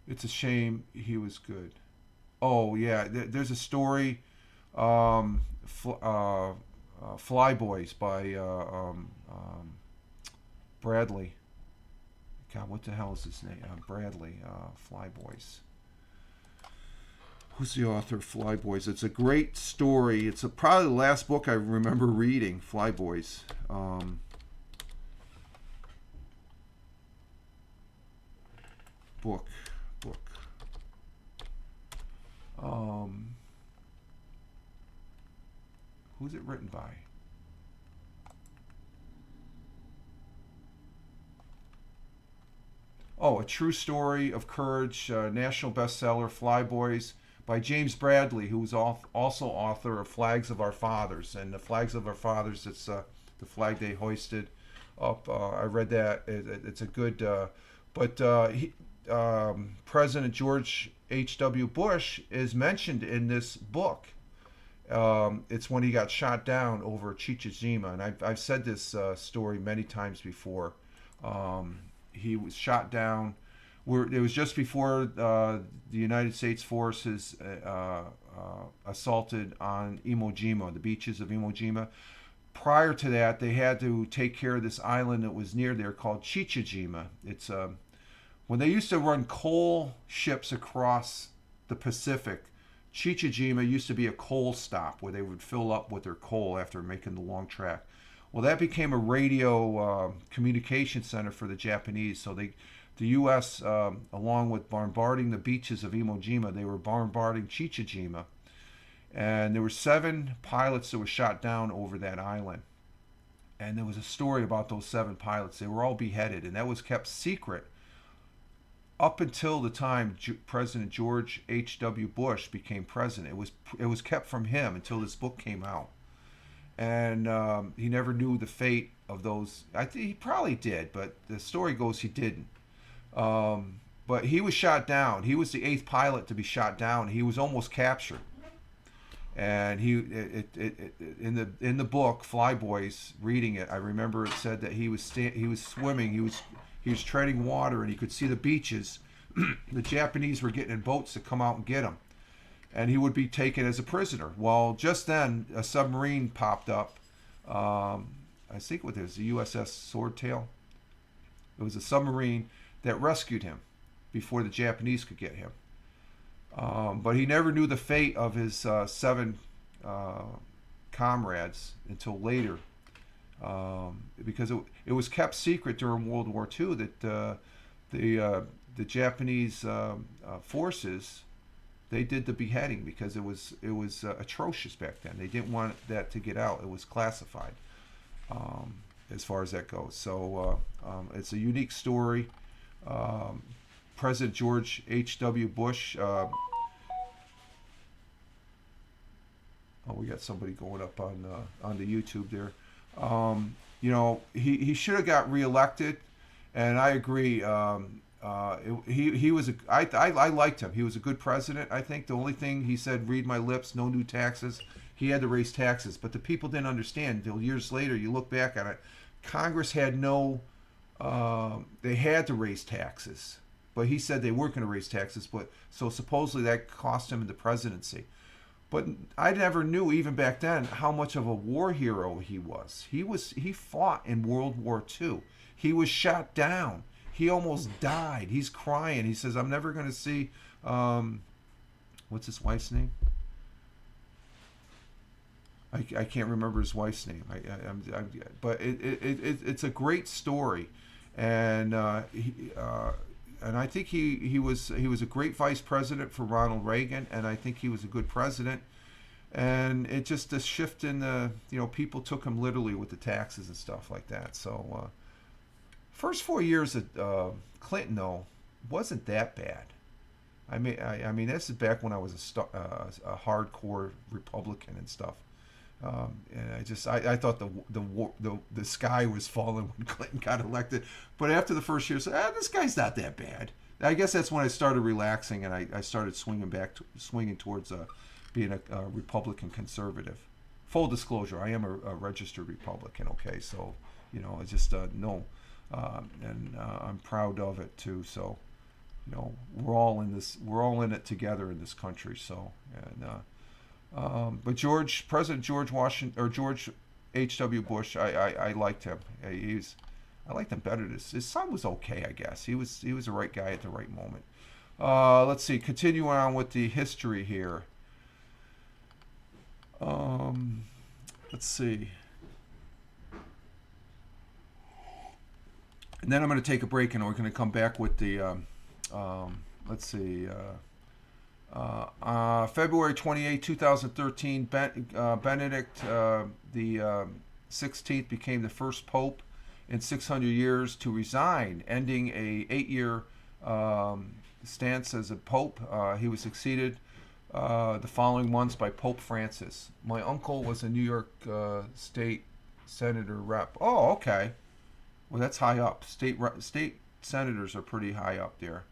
it's a shame he was good. Oh yeah, there's a story, Fly Boys by Bradley. God, what the hell is his name? Bradley, Fly Boys. Who's the author of Fly Boys? It's a great story. It's probably the last book I remember reading, Fly Boys. Book. Who's it written by? Oh, A True Story of Courage, national bestseller, Fly Boys, by James Bradley, who was also author of Flags of Our Fathers. And the Flags of Our Fathers, it's the flag they hoisted up. I read that. It's a good... President George H.W. Bush is mentioned in this book. It's when he got shot down over Chichijima. And I've said this story many times before. He was shot down. It was just before the United States forces assaulted on Iwo Jima, the beaches of Iwo Jima. Prior to that, they had to take care of this island that was near there called Chichijima. It's when they used to run coal ships across the Pacific. Chichijima used to be a coal stop where they would fill up with their coal after making the long trek. Well, that became a radio communication center for the Japanese. So the U.S., along with bombarding the beaches of Iwo Jima, they were bombarding Chichijima. And there were 7 pilots that were shot down over that island. And there was a story about those 7 pilots. They were all beheaded, and that was kept secret up until the time President George H.W. Bush became president. It was kept from him until this book came out. And he never knew the fate of those. I think he probably did, but the story goes he didn't. But he was shot down. He was the 8th pilot to be shot down. He was almost captured. And in the book Fly Boys, reading it, I remember it said that he was swimming. He was treading water, and he could see the beaches. The Japanese were getting in boats to come out and get him. And he would be taken as a prisoner. Well, just then, a submarine popped up. I think it was the USS Swordtail. It was a submarine that rescued him before the Japanese could get him. But he never knew the fate of his 7 comrades until later. Because it was kept secret during World War II that the Japanese forces, they did the beheading because it was atrocious back then. They didn't want that to get out. It was classified, as far as that goes. So it's a unique story. President George H.W. Bush. We got somebody going up on the YouTube there. He should have got reelected, and I agree. He was I liked him. He was a good president. I think the only thing he said, read my lips, no new taxes. He had to raise taxes, but the people didn't understand until years later. You look back on it, Congress had they had to raise taxes, but he said they weren't going to raise taxes. But so supposedly that cost him the presidency. But I never knew, even back then, how much of a war hero he was. He fought in World War II. He was shot down. He almost died. He's crying. He says, "I'm never going to see." What's his wife's name? I can't remember his wife's name. But it's a great story, and I think he was a great vice president for Ronald Reagan, and I think he was a good president. And it just a shift in the people took him literally with the taxes and stuff like that. So first 4 years of Clinton, though, wasn't that bad. I mean, this is back when I was a hardcore Republican and stuff. And I thought the sky was falling when Clinton got elected. But after the first year, I said, this guy's not that bad. I guess that's when I started relaxing and I started swinging towards being a Republican conservative. Full disclosure, I am a registered Republican. Okay, so I just no, and I'm proud of it too. So we're all in this. We're all in it together in this country. So but President George Washington or George H.W. Bush, I liked him. I liked him better. His son was okay, I guess. He was the right guy at the right moment. Let's see. Continuing on with the history here. Let's see. And then I'm going to take a break, and we're going to come back with the. Let's see. February 28, 2013, Benedict the 16th became the first pope in 600 years to resign, ending a 8-year stance as a pope. He was succeeded the following months by Pope Francis. My uncle was a New York state senator rep. Oh, okay. Well, that's high up. State senators are pretty high up there.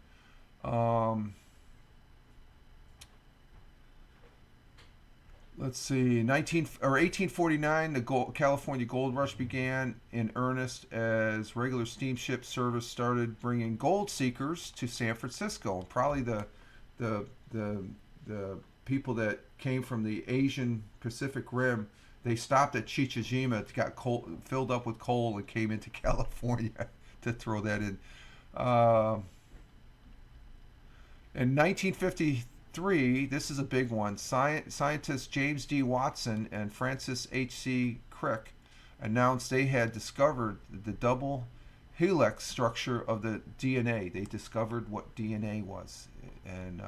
Let's see. 1849, the California Gold Rush began in earnest as regular steamship service started bringing gold seekers to San Francisco. And probably the people that came from the Asian Pacific Rim, they stopped at Chichijima, got filled up with coal, and came into California to throw that in. In 1953, this is a big one. Scientists James D. Watson and Francis H.C. Crick announced they had discovered the double helix structure of the DNA. They discovered what DNA was, and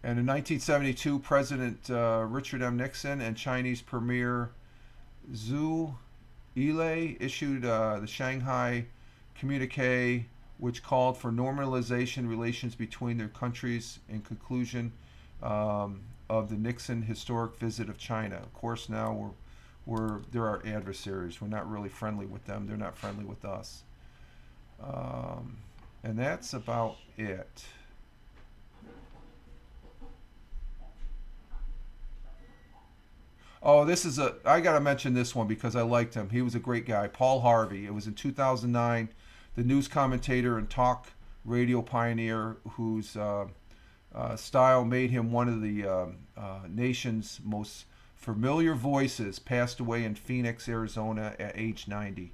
in 1972, President Richard M. Nixon and Chinese Premier Zhu Ilay issued the Shanghai Communique, which called for normalization relations between their countries in conclusion of the Nixon historic visit of China. Of course, now they're our adversaries. We're not really friendly with them. They're not friendly with us. And that's about it. Oh, I got to mention this one because I liked him. He was a great guy. Paul Harvey. It was in 2009. The news commentator and talk radio pioneer whose style made him one of the nation's most familiar voices passed away in Phoenix, Arizona at age 90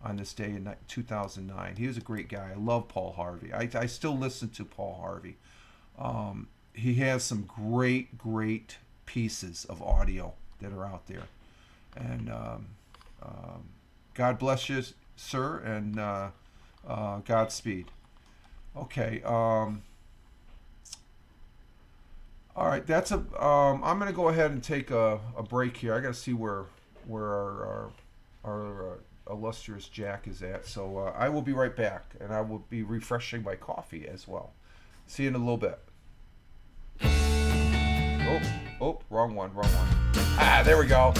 on this day in 2009. He was a great guy. I love Paul Harvey. I still listen to Paul Harvey. He has some great pieces of audio that are out there. And God bless you, sir, and Godspeed. Okay. All right. That's I'm going to go ahead and take a break here. I got to see where our illustrious Jack is at. So I will be right back, and I will be refreshing my coffee as well. See you in a little bit. Oh, wrong one. There we go.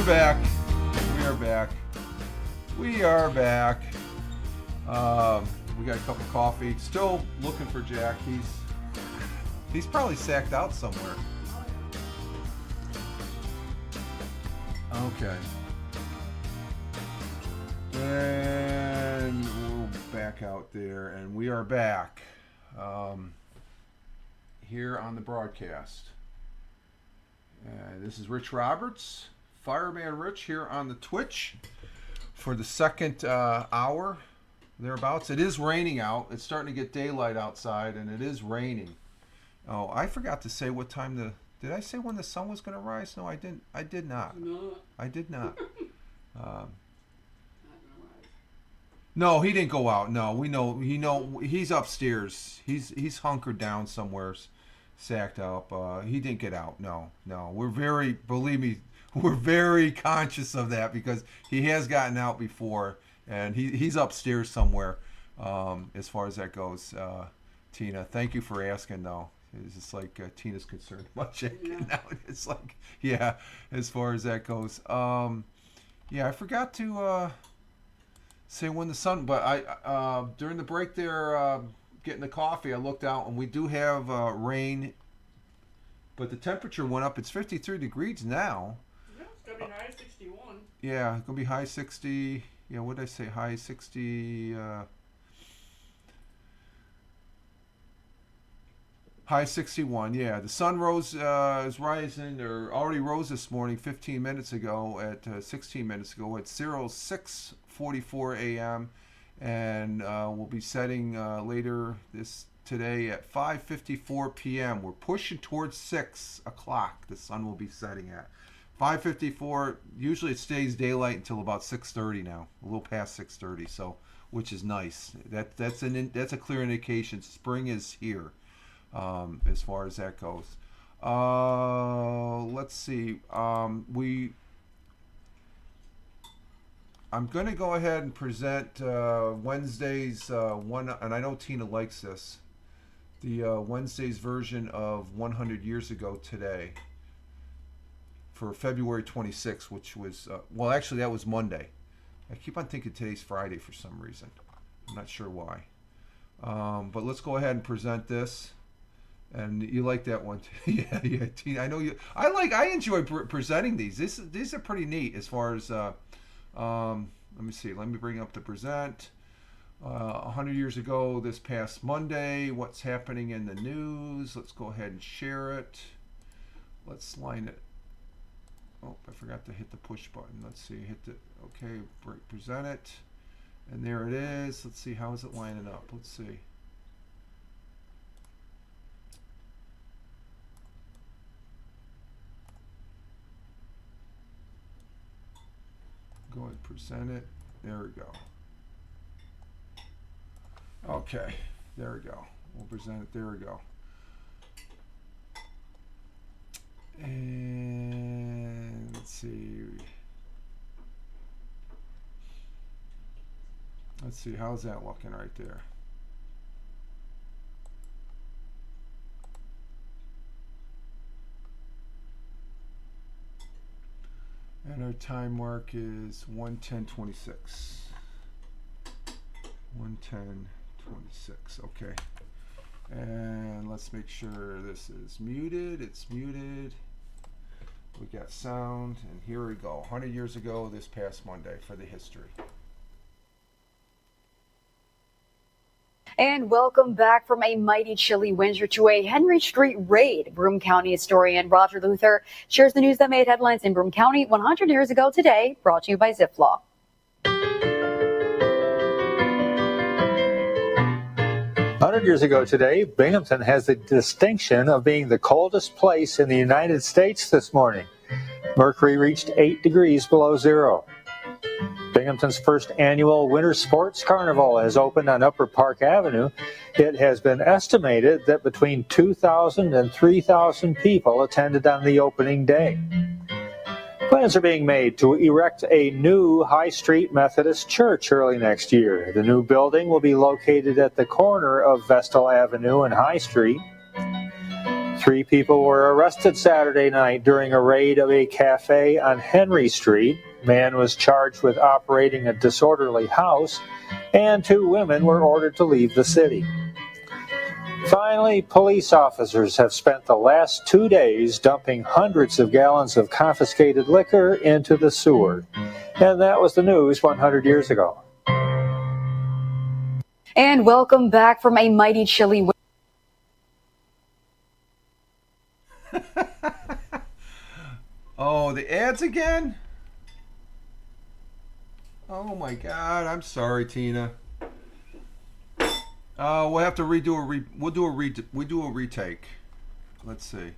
we're back. We are back. We are back. We got a cup of coffee. Still looking for Jack. He's probably sacked out somewhere. Okay. And we're back out there, and we are back here on the broadcast. This is Rich Roberts, Fireman Rich, here on the Twitch for the second hour, thereabouts. It is raining out. It's starting to get daylight outside, and it is raining. Oh, I forgot to say what time did I say when the sun was going to rise? No, I didn't. I did not. No. I did not. Not gonna rise. No, he didn't go out. No, we know. He's upstairs. He's hunkered down somewhere, sacked up. He didn't get out. No. Believe me, we're very conscious of that because he has gotten out before, and he's upstairs somewhere. As far as that goes, Tina, thank you for asking. Though it's just like Tina's concerned about checking out. It's like, yeah, as far as that goes. Yeah, I forgot to say when the sun. But I during the break there, getting the coffee, I looked out and we do have rain. But the temperature went up. It's 53 degrees now. Yeah, it's gonna be high 61. Yeah, it's gonna be high 60. Yeah, what did I say? High 60. High 61. Yeah, the sun is rising, or already rose this morning, 15 minutes ago at 16 minutes ago at 06:44 a.m. and we'll be setting later today at 5:54 p.m. We're pushing towards 6 o'clock. The sun will be setting at 5:54. Usually it stays daylight until about 6:30 now, a little past 6:30. So, which is nice. That's a clear indication spring is here. As far as that goes, let's see. I'm going to go ahead and present Wednesday's one, and I know Tina likes this. The Wednesday's version of 100 Years Ago Today for February 26th, which was well, actually that was Monday. I keep on thinking today's Friday for some reason. I'm not sure why. But let's go ahead and present this. And you like that one too. yeah, Tina. I know you. I enjoy presenting these. These are pretty neat as far as. Let me see. Let me bring up the present. 100 years ago, this past Monday. What's happening in the news? Let's go ahead and share it. Let's line it. Oh, I forgot to hit the push button. Let's see. Hit the. Okay, present it. And there it is. Let's see. How is it lining up? Let's see. Go ahead and present it. There we go. Okay, there we go. We'll present it. There we go. And let's see. Let's see. How's that looking right there? And our time mark is 1:10:26. 1:10:26. Okay. And let's make sure this is muted. It's muted. We got sound, and here we go. 100 years ago, this past Monday for the history. And welcome back from a mighty chilly winter to a Henry Street raid. Broome County historian Roger Luther shares the news that made headlines in Broome County 100 years ago today, brought to you by Zipflaw. 100 years ago today, Binghamton has the distinction of being the coldest place in the United States this morning. Mercury reached 8 degrees below zero. Binghamton's first annual Winter Sports Carnival has opened on Upper Park Avenue. It has been estimated that between 2,000 and 3,000 people attended on the opening day. Plans are being made to erect a new High Street Methodist Church early next year. The new building will be located at the corner of Vestal Avenue and High Street. 3 people were arrested Saturday night during a raid of a cafe on Henry Street. Man was charged with operating a disorderly house, and 2 women were ordered to leave the city. Finally, police officers have spent the last 2 days dumping hundreds of gallons of confiscated liquor into the sewer. And that was the news 100 years ago. And welcome back from a mighty chilly Oh, the ads again? Oh my God! I'm sorry, Tina. We'll have to redo we'll do a retake. Let's see.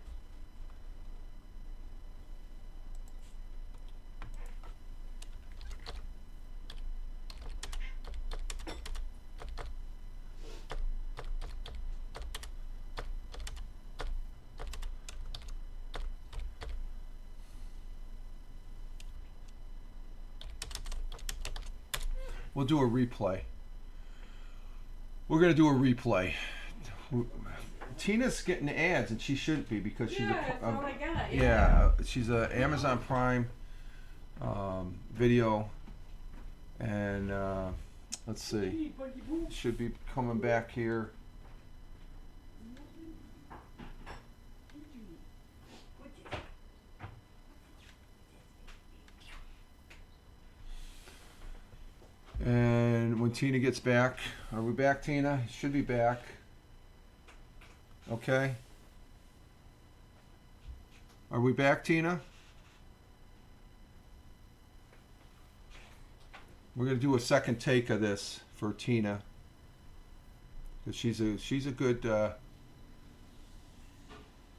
We'll do a replay. We're gonna do a replay. Tina's getting ads, and she shouldn't be because she's that's all I got. she's a Amazon Prime video, and let's see, should be coming back here. And when Tina gets back, are we back, Tina? Should be back. Okay. Are we back, Tina? We're gonna do a second take of this for Tina, because she's a good. The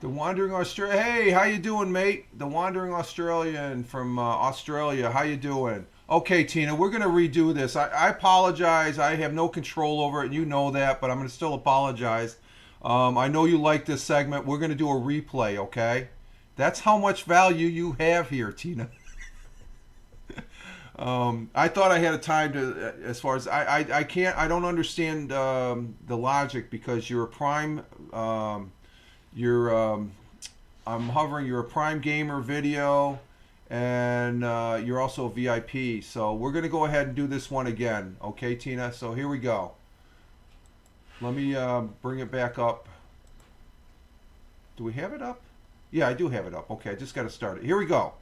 Wandering Australia. Hey, how you doing, mate? The Wandering Australian from Australia. How you doing? Okay, Tina, we're going to redo this. I apologize. I have no control over it, and you know that, but I'm going to still apologize. I know you like this segment. We're going to do a replay, okay? That's how much value you have here, Tina. I thought I had a time to, as far as, I don't understand the logic, because you're a Prime, I'm hovering, you're a Prime Gamer video, and you're also a VIP. So we're going to go ahead and do this one again. Okay, Tina? So here we go. Let me bring it back up. Do we have it up? Yeah, I do have it up. Okay, I just got to start it. Here we go.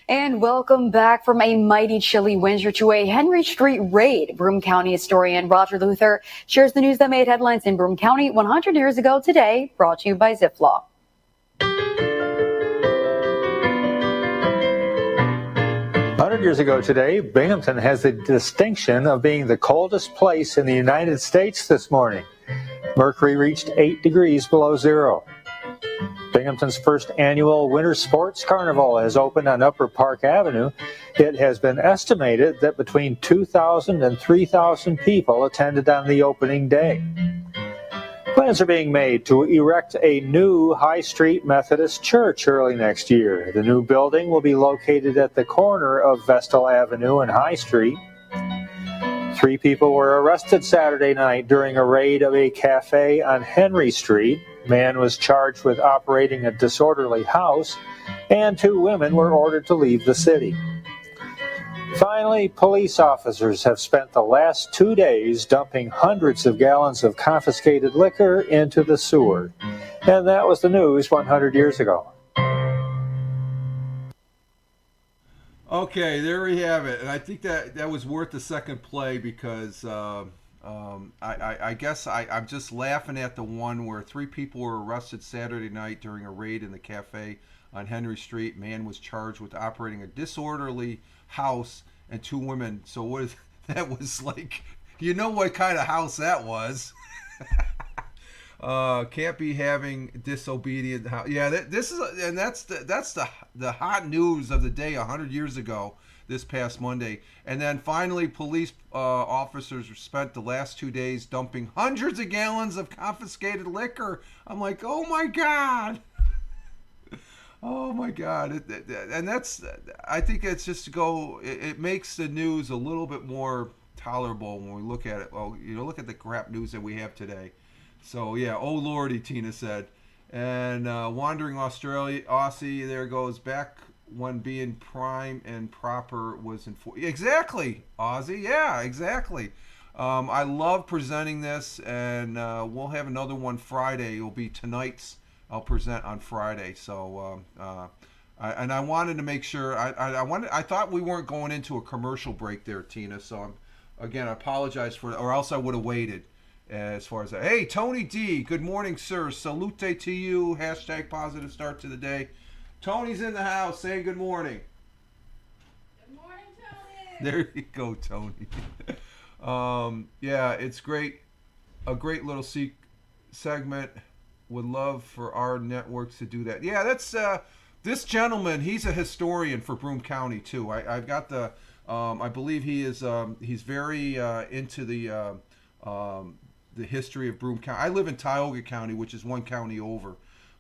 And welcome back from a mighty chilly Windsor to a Henry Street raid. Broome County historian Roger Luther shares the news that made headlines in Broome County 100 years ago today, brought to you by Zipflaw. 100 years ago today, Binghamton has the distinction of being the coldest place in the United States this morning. Mercury reached 8 degrees below zero. Binghamton's first annual Winter Sports Carnival has opened on Upper Park Avenue. It has been estimated that between 2,000 and 3,000 people attended on the opening day. Plans are being made to erect a new High Street Methodist Church early next year. The new building will be located at the corner of Vestal Avenue and High Street. 3 people were arrested Saturday night during a raid of a cafe on Henry Street. Man was charged with operating a disorderly house, and 2 women were ordered to leave the city. Finally, police officers have spent the last 2 days dumping hundreds of gallons of confiscated liquor into the sewer. And that was the news 100 years ago. Okay, there we have it. And I think that was worth the second play, because I guess I'm just laughing at the one where 3 people were arrested Saturday night during a raid in the cafe on Henry Street. Man was charged with operating a disorderly house, and 2 women. So what is that? Was like, you know what kind of house that was. Can't be having disobedient house. Yeah, this is, and that's the hot news of the day 100 years ago, this past Monday. And then finally, police officers spent the last 2 days dumping hundreds of gallons of confiscated liquor. I'm like, oh my God. Oh my God. And that's, I think it's just to go, it makes the news a little bit more tolerable when we look at it. Well, look at the crap news that we have today. So yeah, oh lordy, Tina said. And wandering Australia Aussie, there goes back when being prime and proper was in exactly Aussie, yeah, exactly. I love presenting this, and we'll have another one Friday. It'll be tonight's. I'll present on Friday. So I wanted to make sure I thought we weren't going into a commercial break there, Tina. So again, I apologize for, or else I would have waited. As far as that, hey Tony D, good morning, sir. Salute to you. Hashtag positive start to the day. Tony's in the house. Say good morning. Good morning, Tony. There you go, Tony. Yeah, it's great. A great little segment. Would love for our networks to do that. Yeah, that's this gentleman. He's a historian for Broome County too. I've got the. I believe he is. He's very into the history of Broome County. I live in Tioga County, which is one county over.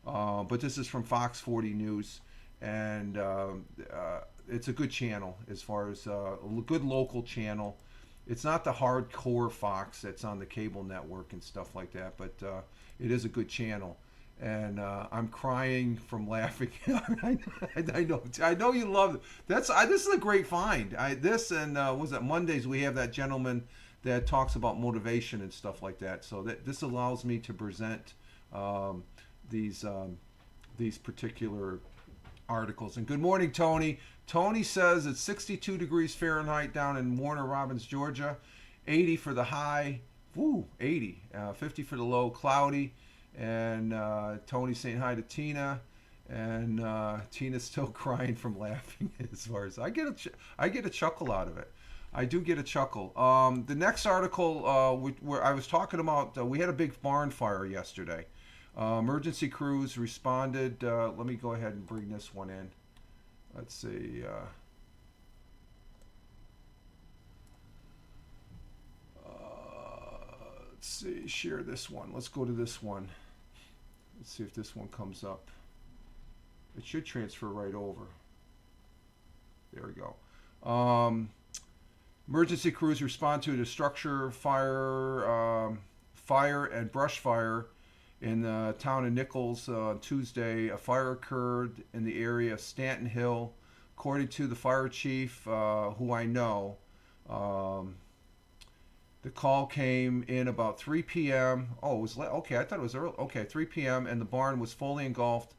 But this is from Fox 40 News, and it's a good channel as far as a good local channel. It's not the hardcore Fox that's on the cable network and stuff like that, but it is a good channel. And I'm crying from laughing. I know you love it. This is a great find. This and was it Mondays we have that gentleman that talks about motivation and stuff like that. So this allows me to present these particular articles. And good morning, Tony. Tony says it's 62 degrees Fahrenheit down in Warner Robins, Georgia. 80 for the high. Woo, 80. 50 for the low, cloudy. And Tony's saying hi to Tina. And Tina's still crying from laughing as far as I get a chuckle out of it. I do get a chuckle. The next article where I was talking about, we had a big barn fire yesterday. Emergency crews responded. Let me go ahead and bring this one in. Let's see. Let's see. Share this one. Let's go to this one. Let's see if this one comes up. It should transfer right over. There we go. Emergency crews respond to the structure fire and brush fire in the town of Nichols on Tuesday. A fire occurred in the area of Stanton Hill. According to the fire chief, who I know, the call came in about 3 p.m. Oh, it was okay. I thought it was early. Okay, 3 p.m. and the barn was fully engulfed.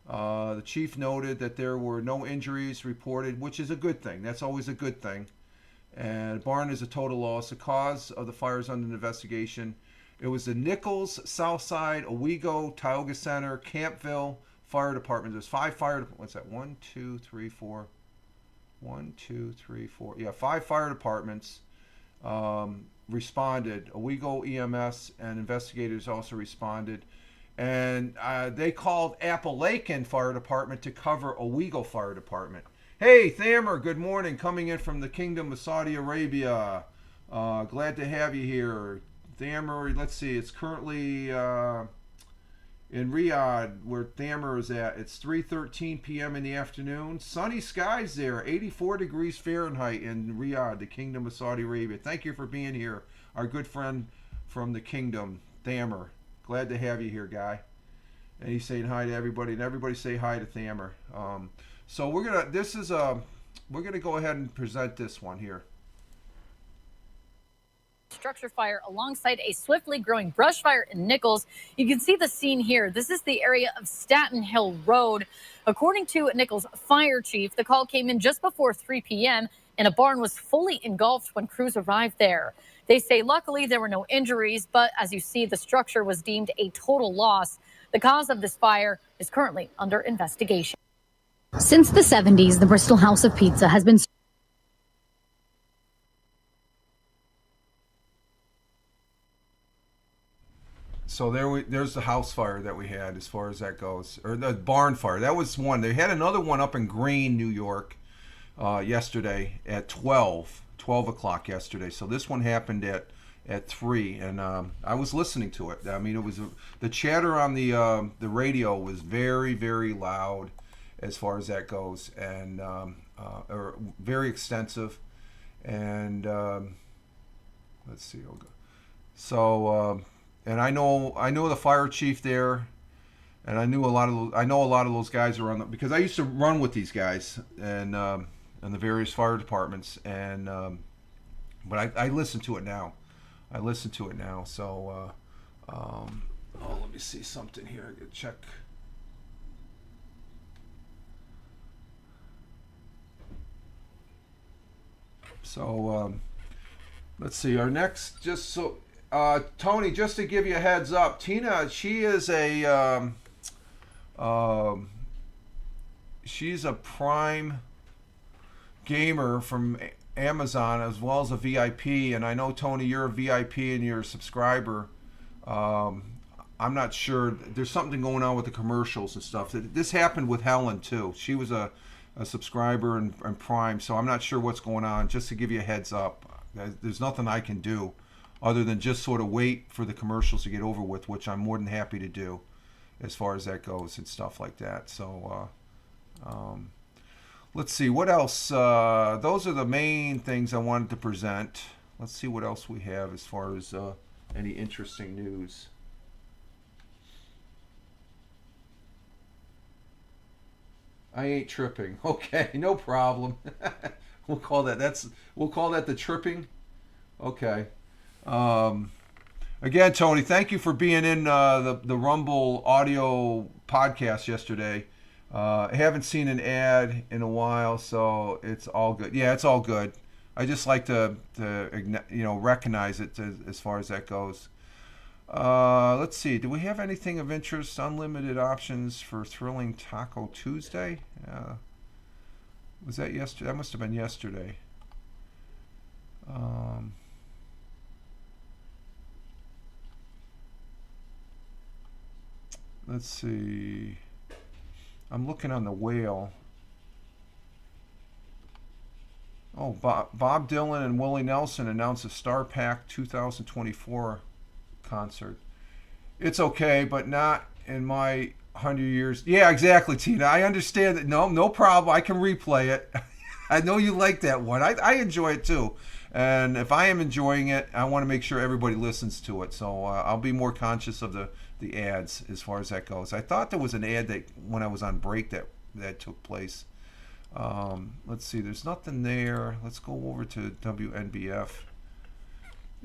The chief noted that there were no injuries reported, which is a good thing. That's always a good thing. And the barn is a total loss. The cause of the fire is under investigation. It was the Nichols, Southside, Owego, Tioga Center, Campville fire department. There's 5 fire departments. What's that? 1, 2, 3, 4. 1, 2, 3, 4. Yeah, 5 fire departments responded. Owego EMS and investigators also responded. And they called Appalachian Fire Department to cover Owego Fire Department. Hey, Thamer, good morning. Coming in from the Kingdom of Saudi Arabia. Glad to have you here. Thamer, let's see, it's currently in Riyadh, where Thamer is at. It's 3:13 p.m. in the afternoon. Sunny skies there, 84 degrees Fahrenheit in Riyadh, the Kingdom of Saudi Arabia. Thank you for being here, our good friend from the Kingdom, Thamer. Glad to have you here, guy. And he's saying hi to everybody, and everybody say hi to Thamer. So we're gonna go ahead and present this one here. Structure fire alongside a swiftly growing brush fire in Nichols. You can see the scene here. This is the area of Staten Hill Road. According to Nichols fire chief, the call came in just before 3 p.m. and a barn was fully engulfed when crews arrived there. They say luckily there were no injuries, but as you see, the structure was deemed a total loss. The cause of this fire is currently under investigation. Since the 70s, the Bristol House of Pizza has been So there's the house fire that we had as far as that goes, or the barn fire. That was one. They had another one up in Greene, New York, yesterday at 12 o'clock yesterday. So this one happened at 3, and I was listening to it. I mean, it was the chatter on the radio was very, very loud as far as that goes, and very extensive. And let's see. So and I know the fire chief there, and I know a lot of those guys around because I used to run with these guys and the various fire departments, and but I listen to it now. I listen to it now. So let me see something here. I gotta check. So let's see. Our next, Tony, just to give you a heads up, Tina, she's a Prime gamer from Amazon as well as a VIP, and I know, Tony, you're a VIP and you're a subscriber. I'm not sure. There's something going on with the commercials and stuff. This happened with Helen too. She was a subscriber and Prime, so I'm not sure what's going on. Just to give you a heads up, there's nothing I can do other than just sort of wait for the commercials to get over with, which I'm more than happy to do as far as that goes and stuff like that. So let's see what else. Those are the main things I wanted to present. Let's see what else we have as far as any interesting news. I ain't tripping. Okay, no problem. We'll call that the tripping. Okay. Again, Tony, thank you for being in the Rumble audio podcast yesterday. I haven't seen an ad in a while, so it's all good. Yeah, it's all good. I just like to recognize it as far as that goes. Let's see. Do we have anything of interest? Unlimited options for Thrilling Taco Tuesday? Was that yesterday? That must have been yesterday. Let's see. I'm looking on the whale. Oh, Bob Dylan and Willie Nelson announced a Star Pack 2024 concert. It's okay, but not in my 100 years. Yeah, exactly, Tina. I understand that. No problem. I can replay it. I know you like that one. I enjoy it too. And if I am enjoying it, I want to make sure everybody listens to it. So I'll be more conscious of the ads as far as that goes. I thought there was an ad that when I was on break that took place. Let's see. There's nothing there. Let's go over to WNBF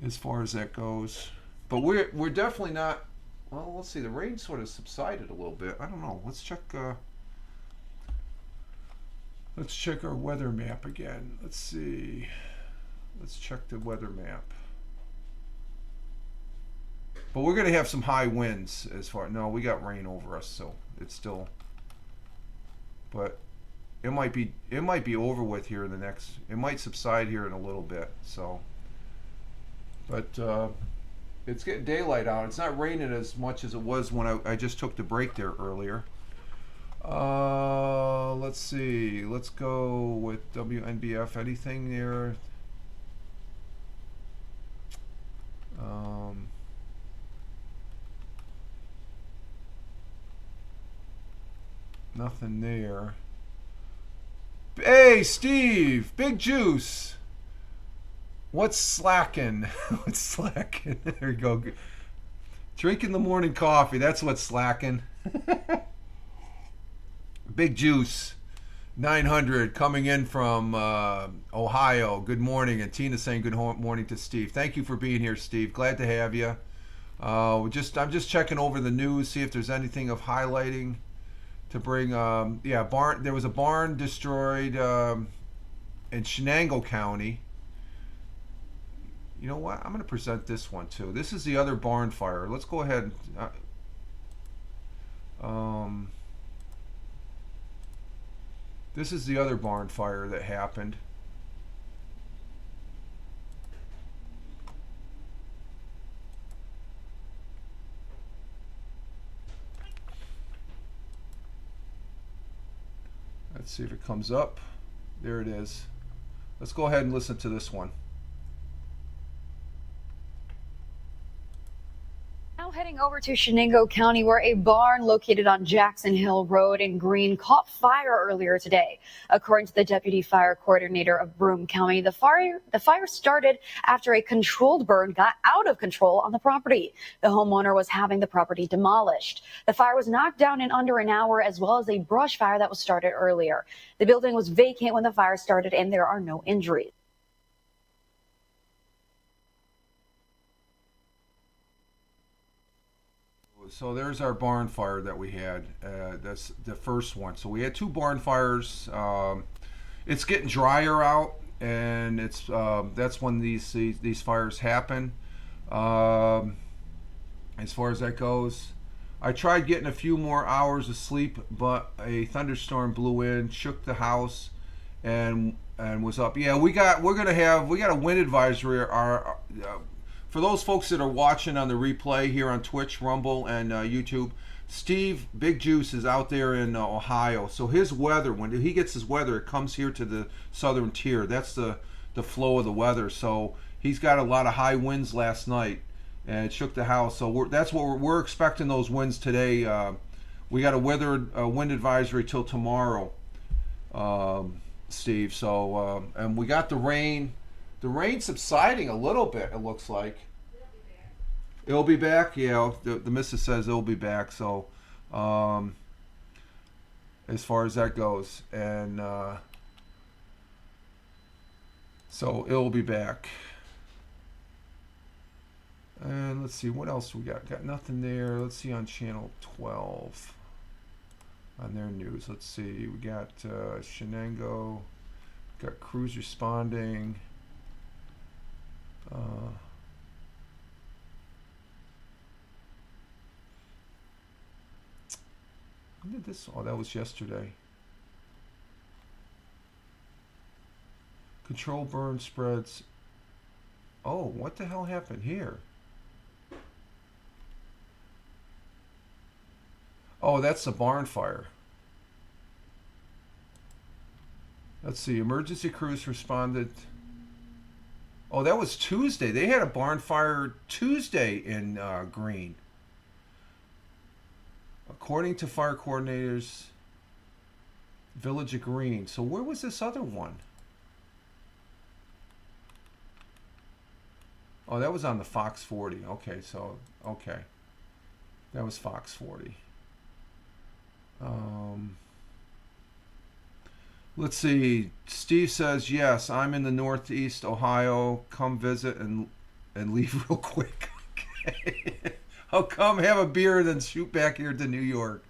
as far as that goes. But we're definitely not. Well, let's see. The rain sort of subsided a little bit. I don't know. Let's check. Let's check our weather map again. Let's see. Let's check the weather map. But we're gonna have some high winds as far. No, we got rain over us, so it's still. But it might be over with here in the next. It might subside here in a little bit. So. But. It's getting daylight out. It's not raining as much as it was when I just took the break there earlier. Let's see. Let's go with WNBF. Anything there? Nothing there. Hey, Steve! Big Juice! What's slacking? What's slacking? There you go. Drinking the morning coffee. That's what's slacking. Big Juice, 900, coming in from Ohio. Good morning. And Tina saying good morning to Steve. Thank you for being here, Steve. Glad to have you. I'm just checking over the news, see if there's anything of highlighting to bring. There was a barn destroyed in Shenango County. You know what? I'm going to present this one too. This is the other barn fire. Let's go ahead. This is the other barn fire that happened. Let's see if it comes up. There it is. Let's go ahead and listen to this one. Heading over to Shenango County, where a barn located on Jackson Hill Road in Greene caught fire earlier today. According to the deputy fire coordinator of Broome County, the fire started after a controlled burn got out of control on the property. The homeowner was having the property demolished. The fire was knocked down in under an hour, as well as a brush fire that was started earlier. The building was vacant when the fire started, and there are no injuries. So there's our barn fire that we had. That's the first one. So we had two barn fires. It's getting drier out, and it's that's when these fires happen. As far as that goes, I tried getting a few more hours of sleep, but a thunderstorm blew in, shook the house, and was up. Yeah, we got a wind advisory. For those folks that are watching on the replay here on Twitch, Rumble, and YouTube, Steve Big Juice is out there in Ohio. So his weather, when he gets his weather, it comes here to the southern tier. That's the flow of the weather. So he's got a lot of high winds last night, and it shook the house. So that's what we're expecting, those winds today. We got a wind advisory till tomorrow, Steve. So and we got the rain. The rain's subsiding a little bit, it looks like. It'll be back, yeah. The missus says it'll be back. So, as far as that goes, and so it'll be back. And let's see what else we got. Got nothing there. Let's see on channel 12 on their news. Let's see. We got Shenango. Got crews responding. When did this? Oh, that was yesterday. Control burn spreads. Oh, what the hell happened here? Oh, that's the barn fire. Let's see. Emergency crews responded. Oh, that was Tuesday. They had a barn fire Tuesday in Greene. According to fire coordinators, Village of Greene. So where was this other one? Oh, that was on the Fox 40. Okay, so, okay. That was Fox 40. Let's see. Steve says, yes, I'm in the Northeast Ohio. Come visit and leave real quick. Okay. I'll come have a beer and then shoot back here to New York.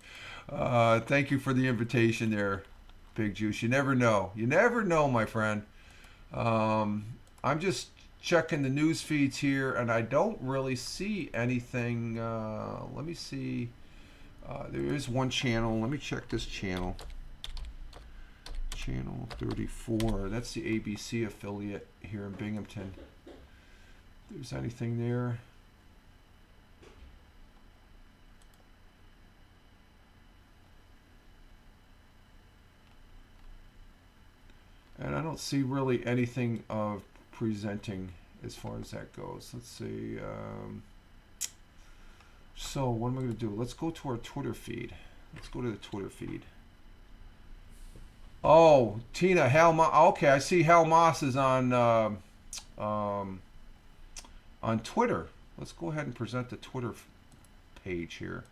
Thank you for the invitation there, Big Juice. You never know. You never know, my friend. I'm just checking the news feeds here, and I don't really see anything. Let me see. There is one channel. Let me check this channel. Channel 34. That's the ABC affiliate here in Binghamton. If there's anything there. And I don't see really anything of presenting as far as that goes. Let's see. So what am I going to do? Let's go to our Twitter feed. Let's go to the Twitter feed. Oh, Tina, Hal Moss. Okay, I see Hal Moss is on Twitter. Let's go ahead and present the Twitter page here.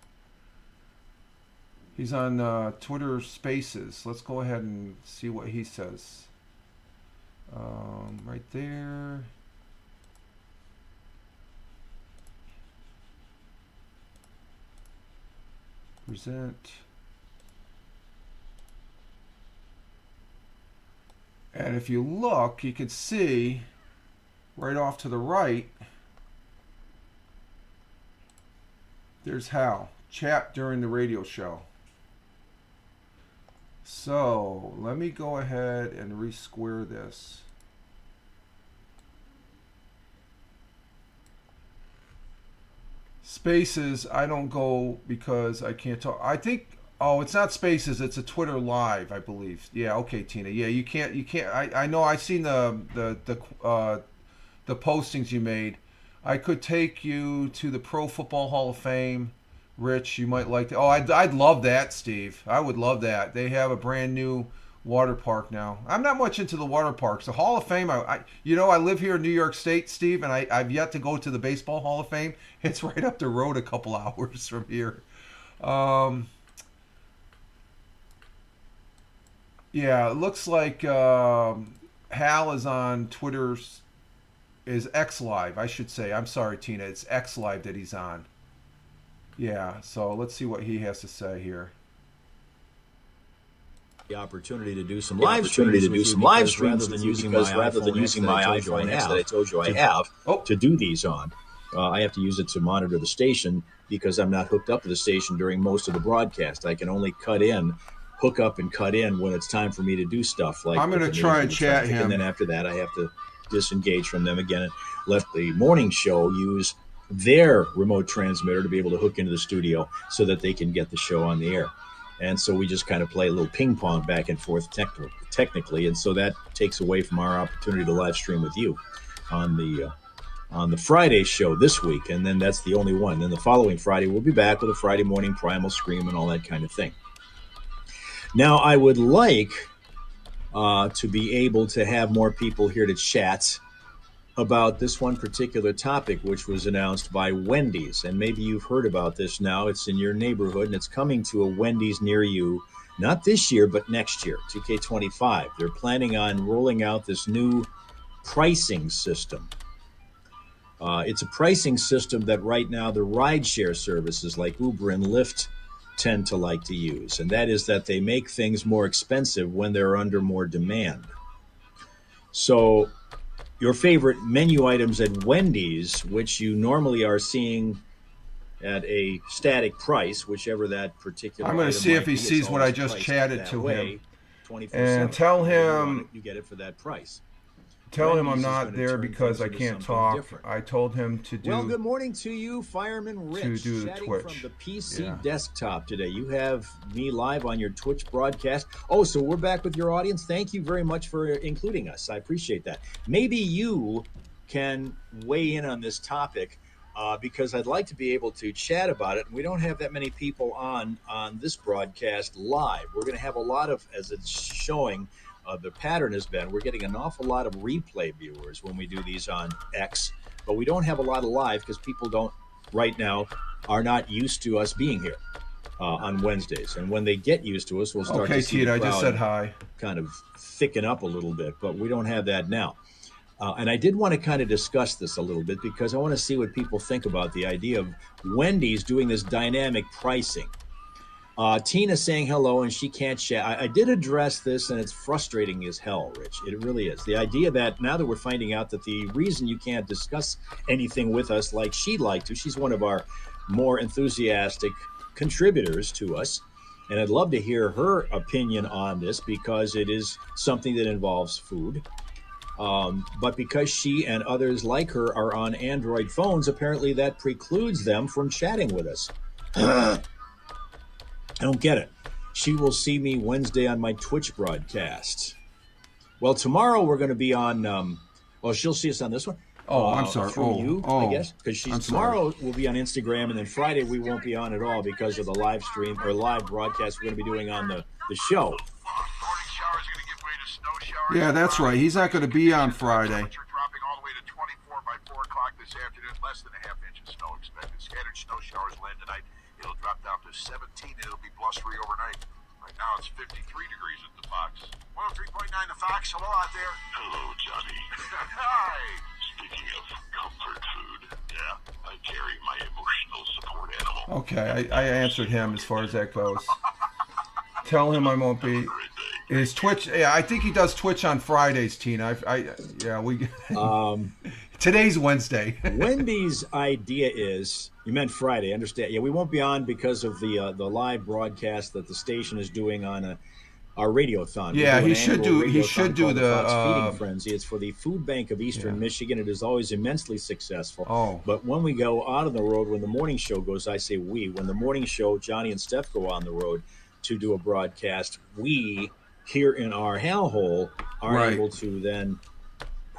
He's on Twitter Spaces. Let's go ahead and see what he says. Right there. Present. And if you look, you can see right off to the right, there's Hal. Chat during the radio show. So let me go ahead and re-square this. Spaces, I don't go because I can't talk. I think, oh, it's not Spaces, it's a Twitter Live, I believe. Yeah, okay, Tina. Yeah, you can't. I know. I seen the postings you made. I could take you to the Pro Football Hall of Fame. Rich, you might like to. Oh, I'd love that, Steve. I would love that. They have a brand new water park now. I'm not much into the water parks. The Hall of Fame, I live here in New York State, Steve, and I've yet to go to the Baseball Hall of Fame. It's right up the road a couple hours from here. Yeah, it looks like Hal is on Twitter's is X Live, I should say. I'm sorry, Tina. It's X Live that he's on. Yeah, so let's see what he has to say here. The opportunity to do some live streams rather than using my iPhone X that I told you I have to do these on. I have to use it to monitor the station because I'm not hooked up to the station during most of the broadcast. I can only hook up and cut in when it's time for me to do stuff like I'm going to try and chat him. And then after that, I have to disengage from them again and let the morning show use their remote transmitter to be able to hook into the studio so that they can get the show on the air. And so we just kind of play a little ping pong back and forth technically. And so that takes away from our opportunity to live stream with you on the Friday show this week. And then that's the only one. Then the following Friday, we'll be back with a Friday morning primal scream and all that kind of thing. Now, I would like to be able to have more people here to chat about this one particular topic, which was announced by Wendy's. And maybe you've heard about this now. It's in your neighborhood, and it's coming to a Wendy's near you, not this year, but next year, 2K25. They're planning on rolling out this new pricing system. It's a pricing system that right now the rideshare services like Uber and Lyft tend to like to use, and that is that they make things more expensive when they're under more demand. So your favorite menu items at Wendy's, which you normally are seeing at a static price, whichever that particular I'm going to item see might if he be, sees it's what I always just priced chatted that to way, him. 24/7. And tell If you want him it, you get it for that price. Tell him I'm Wendy's is not gonna there turn because things I into can't something talk. different. I told him to do. Well, good morning to you, Fireman Rich, do the chatting Twitch. from the PC Yeah. desktop today. You have me live on your Twitch broadcast. Oh, so we're back with your audience. Thank you very much for including us. I appreciate that. Maybe you can weigh in on this topic because I'd like to be able to chat about it. We don't have that many people on this broadcast live. We're going to have a lot of, as it's showing, the pattern has been we're getting an awful lot of replay viewers when we do these on X, but we don't have a lot of live because people right now are not used to us being here on Wednesdays. And when they get used to us, we'll start to see Tita, the I just crowd said hi. kind of thicken up a little bit, but we don't have that now. And I did want to kind of discuss this a little bit because I want to see what people think about the idea of Wendy's doing this dynamic pricing. Tina saying hello and she can't chat. I did address this and it's frustrating as hell, Rich. It really is. The idea that now that we're finding out that the reason you can't discuss anything with us like she'd like to, she's one of our more enthusiastic contributors to us. And I'd love to hear her opinion on this because it is something that involves food. But because she and others like her are on Android phones, apparently that precludes them from chatting with us. I don't get it. She will see me Wednesday on my Twitch broadcast. Well, tomorrow we're going to be on. She'll see us on this one. Oh, I'm sorry. Through you, I guess, because tomorrow we'll be on Instagram, and then Friday we won't be on at all because of the live stream or live broadcast we're going to be doing on the show. Yeah, that's right. He's not going to be on Friday. Dropping all the way to 24 by 4 o'clock this afternoon. Less than a half inch of snow expected. Scattered snow showers land tonight. It'll drop down to 17 and it'll be blustery overnight. Right now it's 53 degrees at the Fox. 103.9 the Fox. Hello out there. Hello, Johnny. Hi. Speaking of comfort food, I carry my emotional support animal. Okay, I answered him as far as that goes. Tell him I won't be. Is Twitch? Yeah, I think he does Twitch on Fridays, Tina. Today's Wednesday. Wendy's idea is you meant Friday. Understand? Yeah, we won't be on because of the live broadcast that the station is doing on our radiothon. Yeah, he should do the Feeding Frenzy. It's for the Food Bank of Eastern Michigan. It is always immensely successful. Oh, but when we go out on the road, when the morning show goes, I say we. When the morning show, Johnny and Steph go on the road to do a broadcast, we here in our hellhole are able to then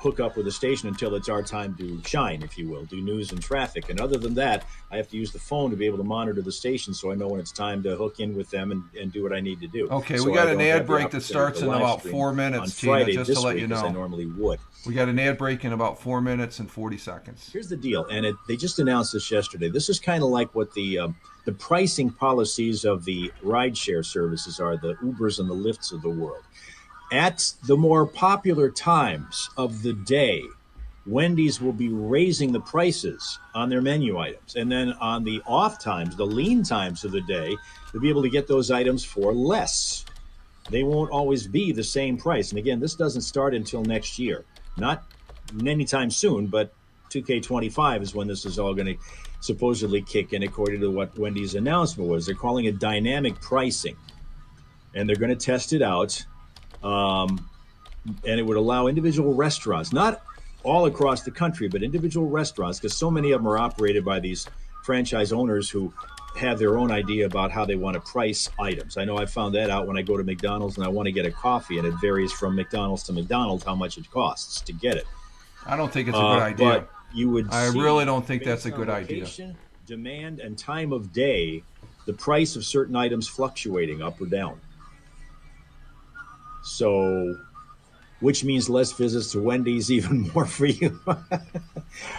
hook up with the station until it's our time to shine, if you will, do news and traffic. And other than that, I have to use the phone to be able to monitor the station so I know when it's time to hook in with them and do what I need to do. Okay, so we got I an don't ad have the break that opportunity starts to in live about stream 4 on minutes, Friday Tina, just to this let week you as I know. normally would. We got an ad break in about 4 minutes and 40 seconds. Here's the deal, and they just announced this yesterday. This is kind of like what the pricing policies of the rideshare services are, the Ubers and the Lyfts of the world. At the more popular times of the day, Wendy's will be raising the prices on their menu items. And then on the off times, the lean times of the day, they'll be able to get those items for less. They won't always be the same price. And again, this doesn't start until next year. Not anytime soon, but 2K25 is when this is all going to supposedly kick in, according to what Wendy's announcement was. They're calling it dynamic pricing. And they're going to test it out. And it would allow individual restaurants, not all across the country, but individual restaurants, because so many of them are operated by these franchise owners who have their own idea about how they want to price items. I know I found that out when I go to McDonald's and I want to get a coffee, and it varies from McDonald's to McDonald's how much it costs to get it. I don't think it's a good idea. But you would I really don't think that's a good idea. Demand and time of day, the price of certain items fluctuating up or down. So, which means less visits to Wendy's, even more for you.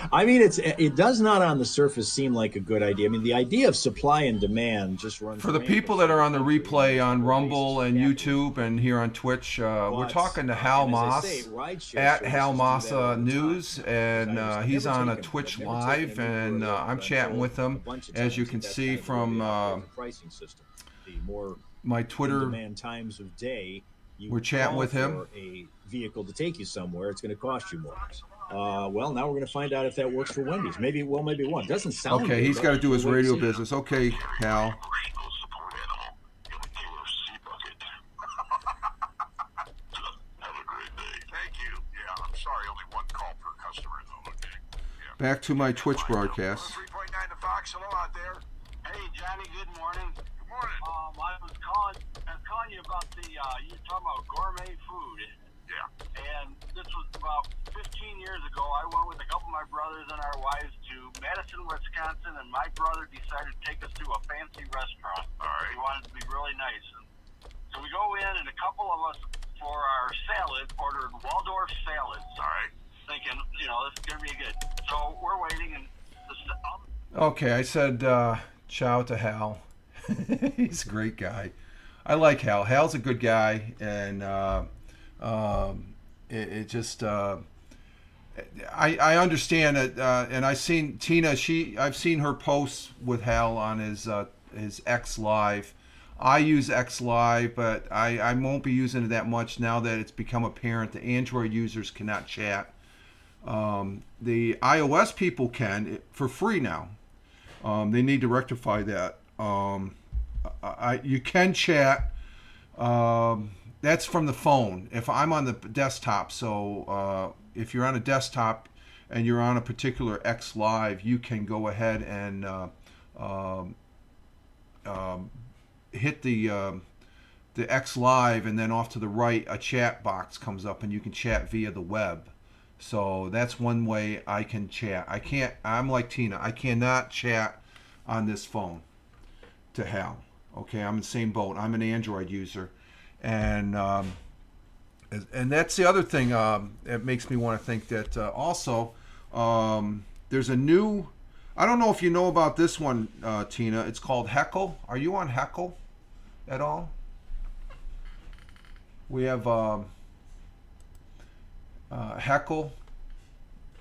I mean, it does not on the surface seem like a good idea. I mean, the idea of supply and demand just runs. For the people that are on the replay on Rumble and YouTube and here on Twitch, we're talking to Hal Moss at Hal Moss News, and he's on a Twitch live, and I'm chatting with him, as you can see from my Twitter. Demand times of day. We're chatting with him. For a vehicle to take you somewhere, it's going to cost you more. Well, now we're going to find out if that works for Wendy's. Maybe it will, maybe it won't. Doesn't sound okay. Good, He's got to do his radio business. Okay, Hal. Back to my Twitch broadcast. 3.9 to Fox. Hello out there. Hey, Johnny, good morning. Good morning. I was calling you about you were talking about gourmet food. Yeah. And this was about 15 years ago. I went with a couple of my brothers and our wives to Madison, Wisconsin, and my brother decided to take us to a fancy restaurant. All right. He wanted to be really nice. So we go in, and a couple of us, for our salad, ordered Waldorf salads. All right. Thinking, this is going to be good. So we're waiting, and okay, I said ciao to Hal. He's a great guy. I like Hal. Hal's a good guy, and it just I understand it, and I've seen Tina. I've seen her posts with Hal on his X Live. I use X Live, but I won't be using it that much now that it's become apparent that Android users cannot chat. The iOS people can for free now. They need to rectify that. You can chat. That's from the phone. If I'm on the desktop, so if you're on a desktop and you're on a particular X Live, you can go ahead and hit the X Live, and then off to the right, a chat box comes up, and you can chat via the web. So that's one way I can chat. I'm like Tina. I cannot chat on this phone to Hal. Okay, I'm in the same boat. I'm an Android user, and that's the other thing that makes me want to think that also there's a new. I don't know if you know about this one, Tina. It's called Heckle. Are you on Heckle at all? We have Heckle.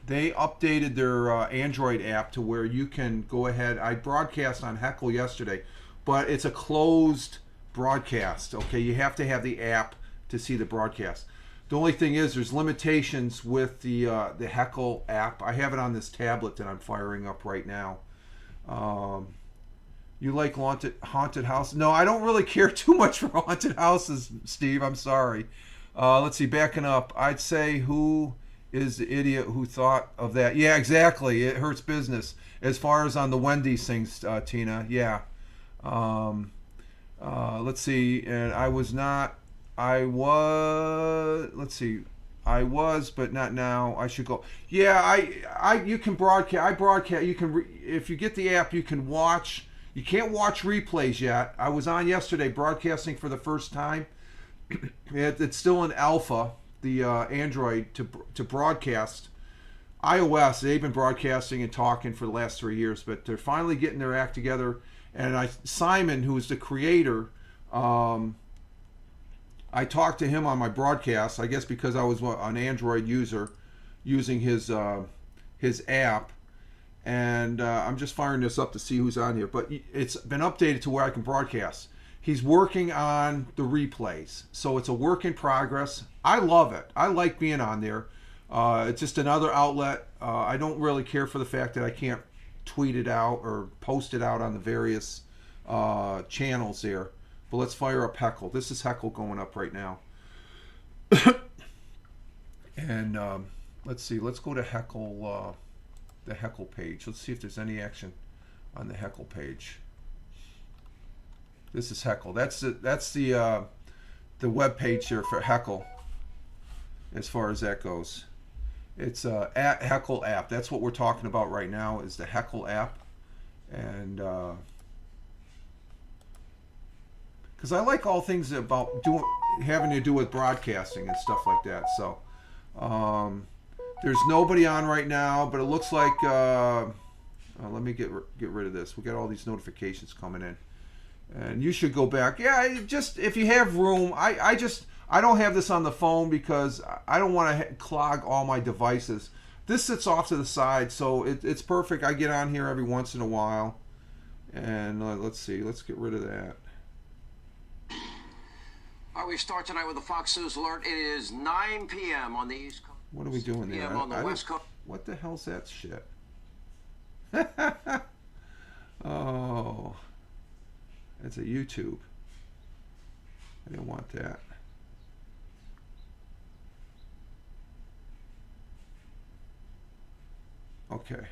They updated their Android app to where you can go ahead. I broadcast on Heckle yesterday, but it's a closed broadcast. Okay, you have to have the app to see the broadcast. The only thing is there's limitations with the Heckle app. I have it on this tablet that I'm firing up right now. You like haunted house? No, I don't really care too much for haunted houses, Steve. I'm sorry. Let's see, backing up. I'd say who is the idiot who thought of that? Yeah, exactly. It hurts business. As far as on the Wendy's things, Tina. Yeah. Let's see. And let's see. I was, but not now. I should go. Yeah, you can broadcast. I broadcast. You can if you get the app, you can watch. You can't watch replays yet. I was on yesterday broadcasting for the first time. It's still in alpha, the Android to broadcast. iOS, they've been broadcasting and talking for the last 3 years, but they're finally getting their act together. And Simon, who is the creator, I talked to him on my broadcast. I guess because I was an Android user using his app, and I'm just firing this up to see who's on here. But it's been updated to where I can broadcast. He's working on the replays, so it's a work in progress. I love it. I like being on there. It's just another outlet. I don't really care for the fact that I can't tweet it out or post it out on the various channels there. But let's fire up Heckle. This is Heckle going up right now. And let's see. Let's go to Heckle, the Heckle page. Let's see if there's any action on the Heckle page. This is Heckle. That's the web page here for Heckle. As far as that goes, it's at Heckle app. That's what we're talking about right now. Is the Heckle app, and because I like all things about having to do with broadcasting and stuff like that. So there's nobody on right now, but it looks like let me get rid of this. We got all these notifications coming in, and you should go back. Yeah, just if you have room. I don't have this on the phone because I don't want to clog all my devices. This sits off to the side, so it's perfect. I get on here every once in a while, and let's see. Let's get rid of that. All right, we start tonight with a Fox News alert. It is 9 p.m. on the East Coast. What are we doing there? On the West Coast. What the hell's that shit? Oh, it's a YouTube. I didn't want that. Okay.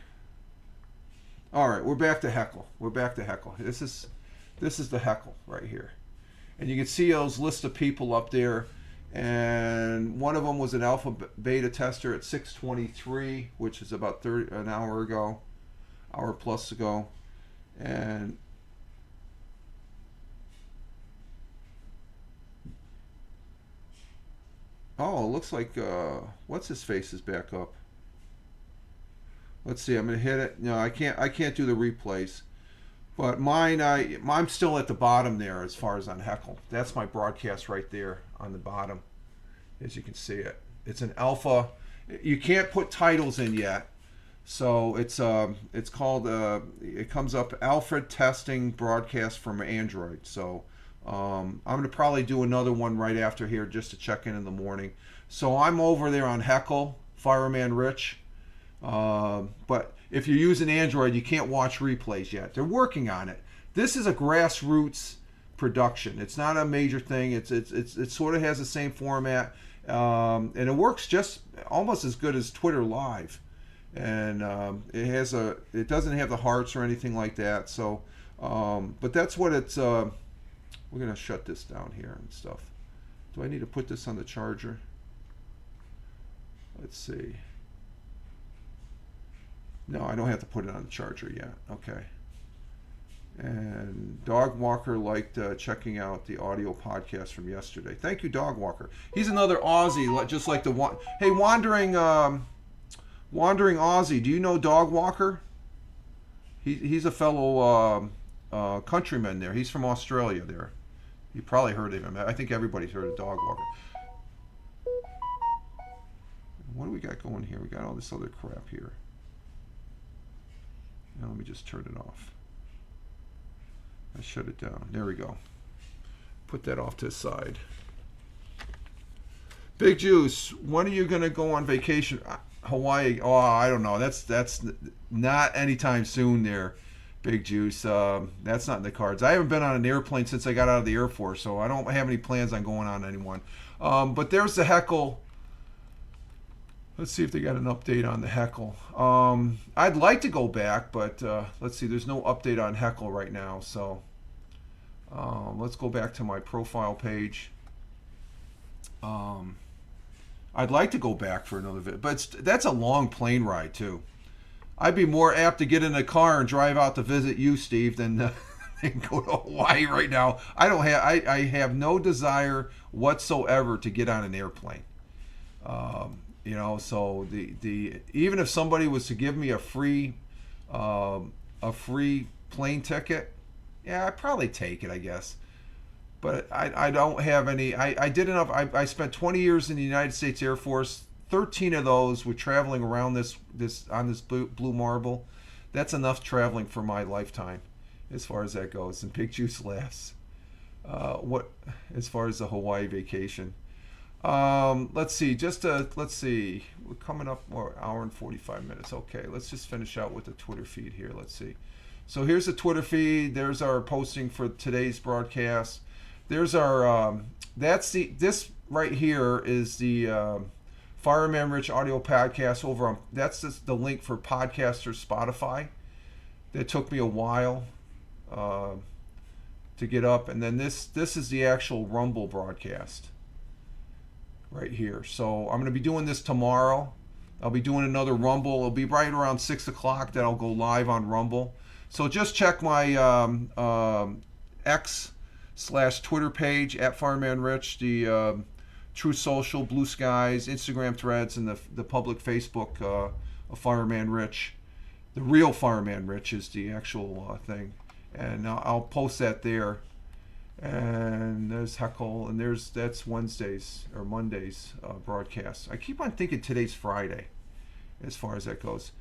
All right, we're back to Heckle. This is the Heckle right here, and you can see those list of people up there. And one of them was an alpha beta tester at 6:23, which is about an hour plus ago, and oh, it looks like what's his face is back up. Let's see. I'm gonna hit it. No, I can't do the replays. But mine, I'm still at the bottom there as far as on Heckle. That's my broadcast right there on the bottom, as you can see it. It's an alpha. You can't put titles in yet, so it's called it comes up Alfred Testing Broadcast from Android. So I'm gonna probably do another one right after here just to check in the morning. So I'm over there on Heckle, Fireman Rich. But if you're using Android, you can't watch replays yet. They're working on it. This is a grassroots production. It's not a major thing. It sort of has the same format, and it works just almost as good as Twitter Live. And it doesn't have the hearts or anything like that. So, but that's what it's. We're gonna shut this down here and stuff. Do I need to put this on the charger? Let's see. No, I don't have to put it on the charger yet. Okay. And Dog Walker liked checking out the audio podcast from yesterday. Thank you, Dog Walker. He's another Aussie, just like the one. Hey, wandering Aussie. Do you know Dog Walker? He's a fellow countryman there. He's from Australia there. You probably heard of him. I think everybody's heard of Dog Walker. What do we got going here? We got all this other crap here. Now let me just turn it off. I shut it down. There we go. Put that off to the side. Big Juice, when are you going to go on vacation? Hawaii? Oh, I don't know. That's not anytime soon there, Big Juice. That's not in the cards. I haven't been on an airplane since I got out of the Air Force, so I don't have any plans on going on anyone. But there's the Heckle. Let's see if they got an update on the Heckle. I'd like to go back, but let's see. There's no update on Heckle right now. So let's go back to my profile page. I'd like to go back for another visit, but that's a long plane ride too. I'd be more apt to get in a car and drive out to visit you, Steve, than go to Hawaii right now. I have no desire whatsoever to get on an airplane. So the even if somebody was to give me a free plane ticket, yeah, I'd probably take it, I guess. But I don't have any. I did enough. I spent 20 years in the United States Air Force. 13 of those were traveling around this on this blue marble. That's enough traveling for my lifetime, as far as that goes. And Pig Juice laughs. What as far as the Hawaii vacation? Let's see. Let's see. We're coming up more hour and 45 minutes. Okay, let's just finish out with the Twitter feed here. Let's see. So here's the Twitter feed. There's our posting for today's broadcast. There's our this right here is the Fireman Rich audio podcast over on that's the link for Podcaster Spotify. That took me a while to get up, and then this is the actual Rumble broadcast right here. So I'm going to be doing this tomorrow. I'll be doing another Rumble. It'll be right around 6 o'clock that I'll go live on Rumble. So just check my X/Twitter page at Fireman Rich, the True Social, Blue Skies, Instagram Threads, and the public Facebook of Fireman Rich. The real Fireman Rich is the actual thing, and I'll post that there. And there's Heckle, and that's Wednesdays or Mondays broadcast. I keep on thinking today's Friday, as far as that goes.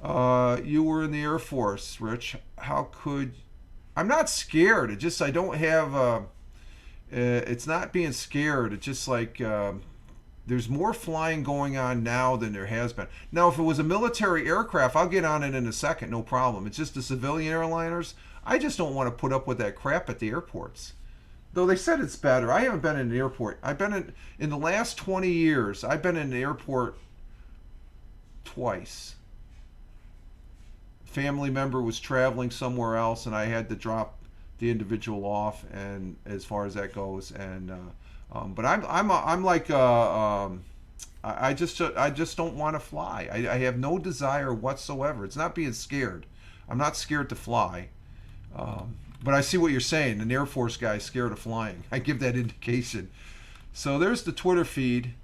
You were in the Air Force, Rich. How could? I'm not scared. It just I don't have. It's not being scared. It's just like there's more flying going on now than there has been. Now, if it was a military aircraft, I'll get on it in a second, no problem. It's just the civilian airliners. I just don't want to put up with that crap at the airports. Though they said it's better. I haven't been in an airport. I've been in the last 20 years, I've been in an airport twice. Family member was traveling somewhere else, and I had to drop the individual off, and as far as that goes, and but I'm like I just don't want to fly. I have no desire whatsoever. It's not being scared. I'm not scared to fly. But I see what you're saying. An Air Force guy is scared of flying. I give that indication. So there's the Twitter feed.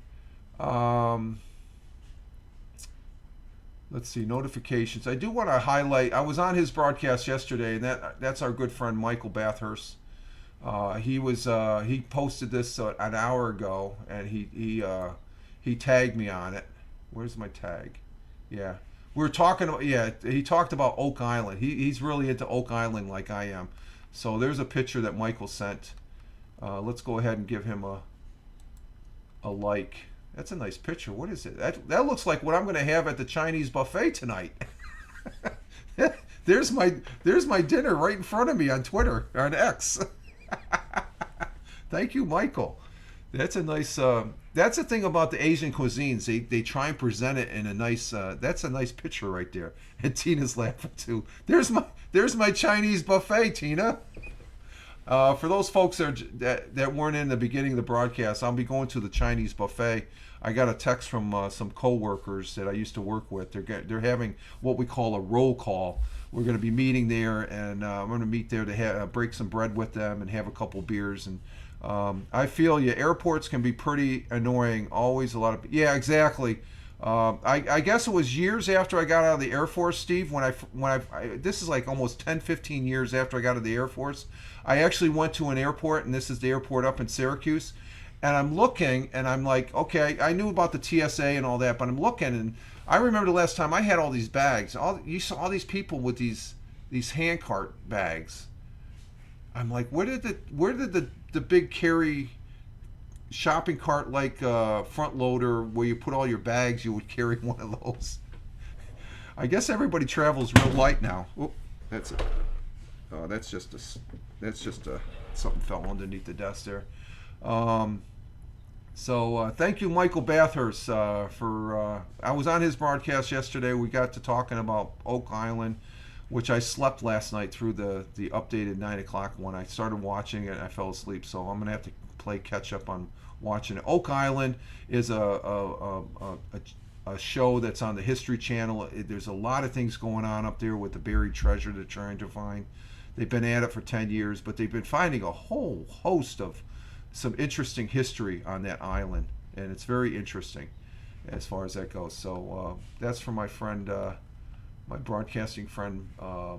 Let's see, notifications. I do want to highlight, I was on his broadcast yesterday, and that's our good friend Michael Bathurst. He posted this an hour ago, and he tagged me on it. Where's my tag? Yeah. We were talking about, he talked about Oak Island. He's really into Oak Island like I am. So there's a picture that Michael sent. Let's go ahead and give him a like. That's a nice picture. What is it? That looks like what I'm going to have at the Chinese buffet tonight. There's my dinner right in front of me on Twitter, or on X. Thank you, Michael. That's a nice. That's the thing about the Asian cuisines. They try and present it in a nice. That's a nice picture right there. And Tina's laughing too. There's my Chinese buffet, Tina. For those folks that weren't in the beginning of the broadcast, I'll be going to the Chinese buffet. I got a text from some co-workers that I used to work with. They're having what we call a roll call. We're going to be meeting there, and I'm going to meet there to break some bread with them and have a couple beers. And I feel airports can be pretty annoying. Always a lot of exactly. I guess it was years after I got out of the Air Force, Steve, when I this is like almost 10-15 years after I got out of the Air Force. I actually went to an airport, and this is the airport up in Syracuse, and I'm looking, and I'm like, okay, I knew about the TSA and all that, but I'm looking, and I remember the last time I had all these bags. You saw all these people with these hand cart bags. I'm like, where did the big carry shopping cart like front loader where you put all your bags? You would carry one of those. I guess everybody travels real light now. Oh, that's it. That's just something fell underneath the desk there. So thank you, Michael Bathurst, for I was on his broadcast yesterday. We got to talking about Oak Island, which I slept last night through the updated 9 o'clock one. I started watching it and I fell asleep, so I'm gonna have to play catch up on watching it. Oak Island is a show that's on the History Channel. There's a lot of things going on up there with the buried treasure they're trying to find. They've been at it for 10 years, but they've been finding a whole host of some interesting history on that island, and it's very interesting as far as that goes. So that's from my friend, my broadcasting friend,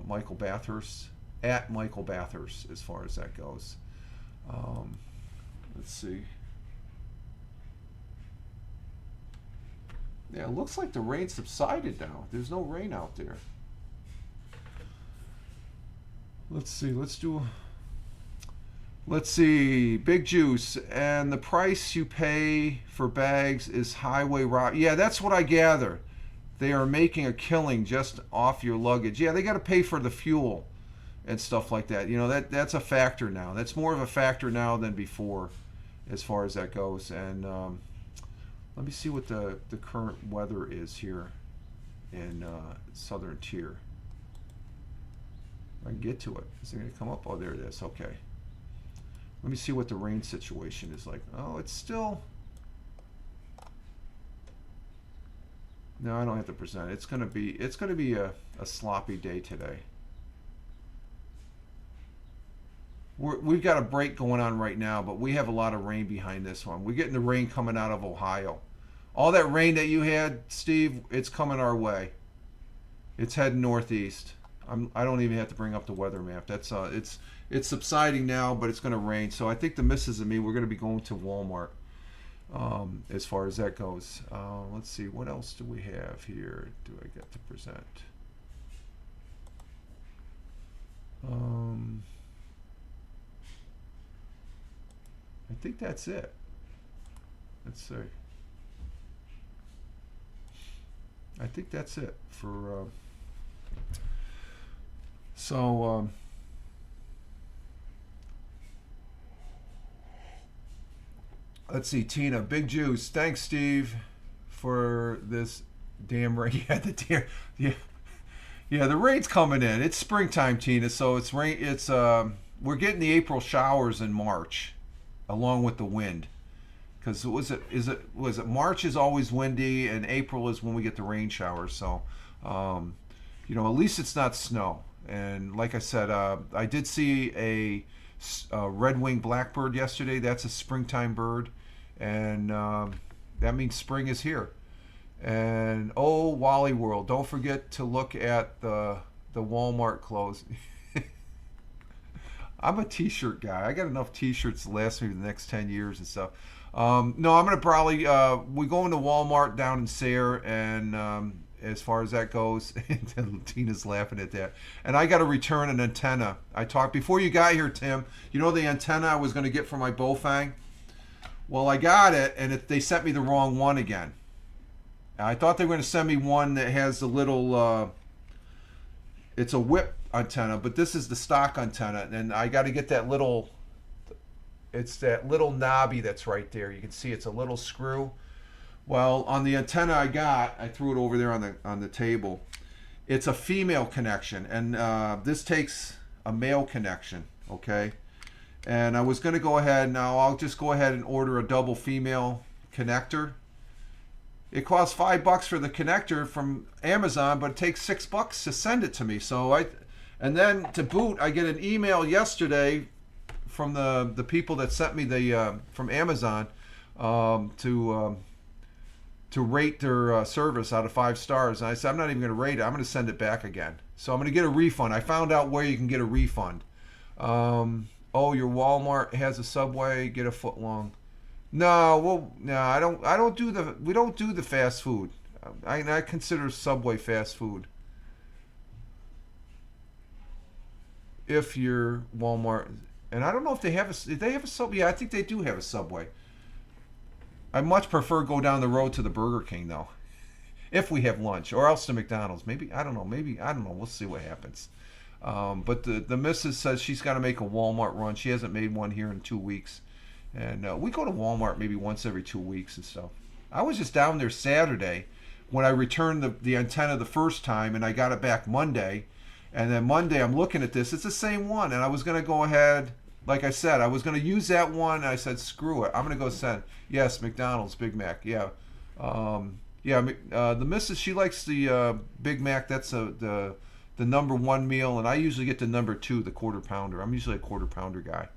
Michael Bathurst, at Michael Bathurst, as far as that goes. Let's see. Yeah, it looks like the rain subsided now. There's no rain out there. Let's see. Let's see. Big Juice. And the price you pay for bags is highway rock. Yeah, that's what I gather. They are making a killing just off your luggage. Yeah, they got to pay for the fuel and stuff like that. You know, that's a factor now. That's more of a factor now than before, as far as that goes. And let me see what the current weather is here in Southern Tier. I can get to it. Is it going to come up? Oh, there it is. Okay. Let me see what the rain situation is like. Oh, it's still... No, I don't have to present. It's going to be a sloppy day today. We've got a break going on right now, but we have a lot of rain behind this one. We're getting the rain coming out of Ohio. All that rain that you had, Steve, it's coming our way. It's heading northeast. I don't even have to bring up the weather map. That's it's subsiding now, but it's going to rain. So I think the missus and me, we're going to be going to Walmart as far as that goes. Let's see, what else do we have here? Do I get to present? I think that's it. Let's see. I think that's it for. Let's see, Tina, Big Juice. Thanks, Steve, for this damn rain. Yeah, the rain's coming in. It's springtime, Tina. So it's rain. It's we're getting the April showers in March, along with the wind. Because was it March is always windy, and April is when we get the rain showers. So, at least it's not snow. And like I said, I did see a red-winged blackbird yesterday. That's a springtime bird, and that means spring is here. And oh, Wally World, don't forget to look at the Walmart clothes. I'm a t-shirt guy. I got enough t-shirts to last me the next 10 years and stuff. No, I'm going to probably, we're going to Walmart down in Sayre, and as far as that goes, Tina's laughing at that. And I got to return an antenna. I talked, before you got here, Tim, you know the antenna I was going to get for my Bowfang? Well, I got it, and they sent me the wrong one again. I thought they were going to send me one that has the little, it's a whip antenna, but this is the stock antenna, and I got to get that little, it's that little knobby that's right there. You can see it's a little screw. Well, on the antenna I threw it over there on the table. It's a female connection, and this takes a male connection, okay? And I was going to go ahead, now I'll just go ahead and order a double female connector. It costs $5 for the connector from Amazon, but it takes $6 to send it to me. And then to boot, I get an email yesterday from the people that sent me from Amazon to rate their service out of 5 stars. And I said, I'm not even going to rate it. I'm going to send it back again. So I'm going to get a refund. I found out where you can get a refund. Oh, your Walmart has a Subway. Get a foot long. No, well, no, we don't do the fast food. I consider Subway fast food. If you're Walmart, and I don't know if they have a Subway. Yeah, I think they do have a Subway. I much prefer go down the road to the Burger King though, if we have lunch, or else to McDonald's. Maybe I don't know. We'll see what happens. But the missus says she's got to make a Walmart run. She hasn't made one here in 2 weeks. And we go to Walmart maybe once every 2 weeks and stuff. I was just down there Saturday when I returned the antenna the first time, and I got it back Monday. And then Monday I'm looking at this. It's the same one. And I was going to go ahead like I said, I was going to use that one. And I said, screw it. I'm going to go send. Yes, McDonald's Big Mac. Yeah. The missus, she likes the Big Mac. That's the number one meal, and I usually get the number two, the quarter pounder. I'm usually a quarter pounder guy.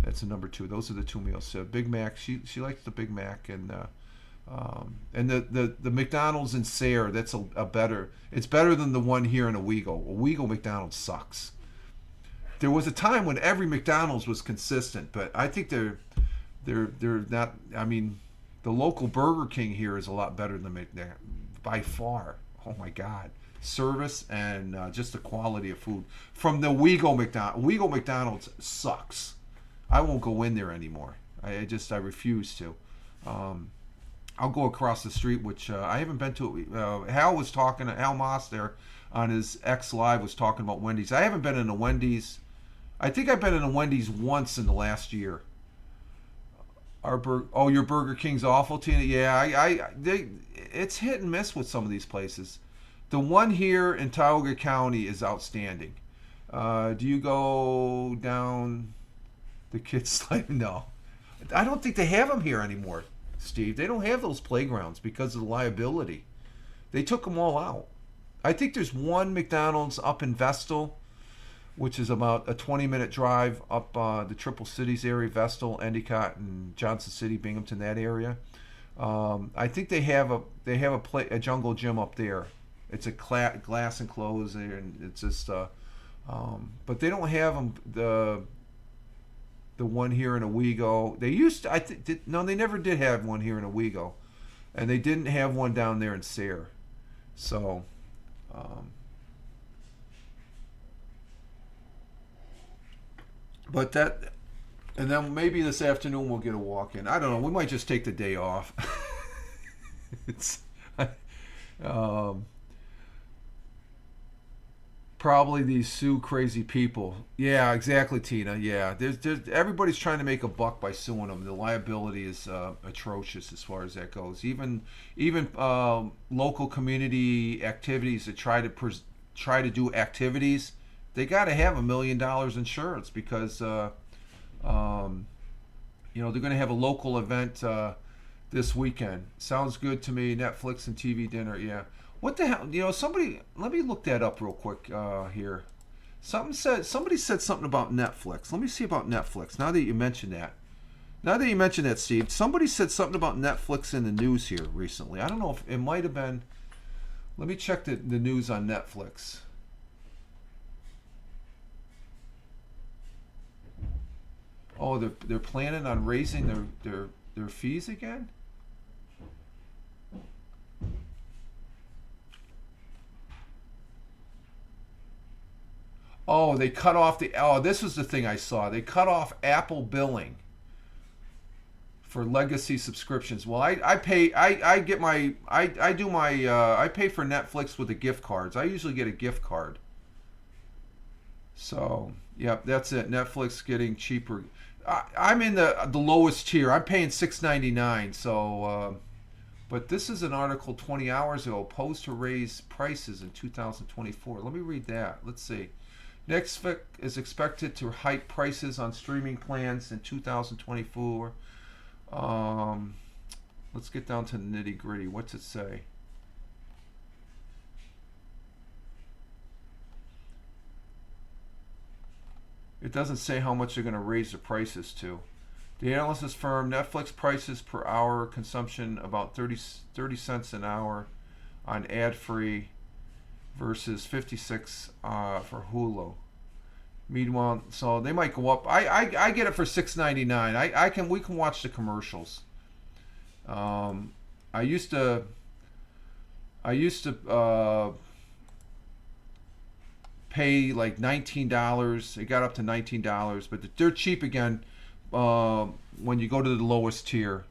That's the number two. Those are the two meals. So Big Mac. She likes the Big Mac, and the McDonald's in Sayre. That's a better. It's better than the one here in Owego. Owego McDonald's sucks. There was a time when every McDonald's was consistent, but I think they're not. I mean, the local Burger King here is a lot better than McDonald's by far. Oh my God, service and just the quality of food from the Owego McDonald's. Owego McDonald's sucks. I won't go in there anymore. I refuse to. I'll go across the street, which I haven't been to. Hal Moss there on his X Live was talking about Wendy's. I haven't been in a Wendy's. I think I've been in a Wendy's once in the last year. Your Burger King's awful, Tina. Yeah, it's hit and miss with some of these places. The one here in Tioga County is outstanding. Do you go down the kids' slide? No, I don't think they have them here anymore, Steve. They don't have those playgrounds because of the liability. They took them all out. I think there's one McDonald's up in Vestal, which is about a 20-minute drive up the Triple Cities area, Vestal, Endicott, and Johnson City, Binghamton, that area. I think they have a jungle gym up there. It's a glass enclosed, and it's just. But they don't have them. The one here in Owego. They used to. They never did have one here in Owego, and they didn't have one down there in Sayre. So. But that, and then maybe this afternoon we'll get a walk in. I don't know. We might just take the day off. Probably these Sioux crazy people. Yeah, exactly, Tina. Yeah, there's everybody's trying to make a buck by suing them. The liability is atrocious as far as that goes. Even local community activities that try to do activities. They got to have $1 million insurance because, they're going to have a local event this weekend. Sounds good to me. Netflix and TV dinner. Yeah. What the hell? Somebody. Let me look that up real quick here. Somebody said something about Netflix. Let me see about Netflix. Now that you mention that, Steve. Somebody said something about Netflix in the news here recently. I don't know if it might have been. Let me check the news on Netflix. Oh, they're planning on raising their fees again? Oh, they cut off this was the thing I saw. They cut off Apple billing for legacy subscriptions. Well, I pay I pay for Netflix with the gift cards. I usually get a gift card. So, yep, that's it. Netflix getting cheaper. I'm in the lowest tier. I'm paying $6.99. So, but this is an article 20 hours ago. Opposed to raise prices in 2024. Let me read that. Let's see. Netflix is expected to hike prices on streaming plans in 2024. Let's get down to the nitty gritty. What's it say? It doesn't say how much they're going to raise the prices to. The analysis firm Netflix prices per hour consumption about 30 cents an hour on ad-free versus 56 for Hulu. Meanwhile, so they might go up. I get it for $6.99. We can watch the commercials. I used to pay like $19. It got up to $19, but they're cheap again when you go to the lowest tier.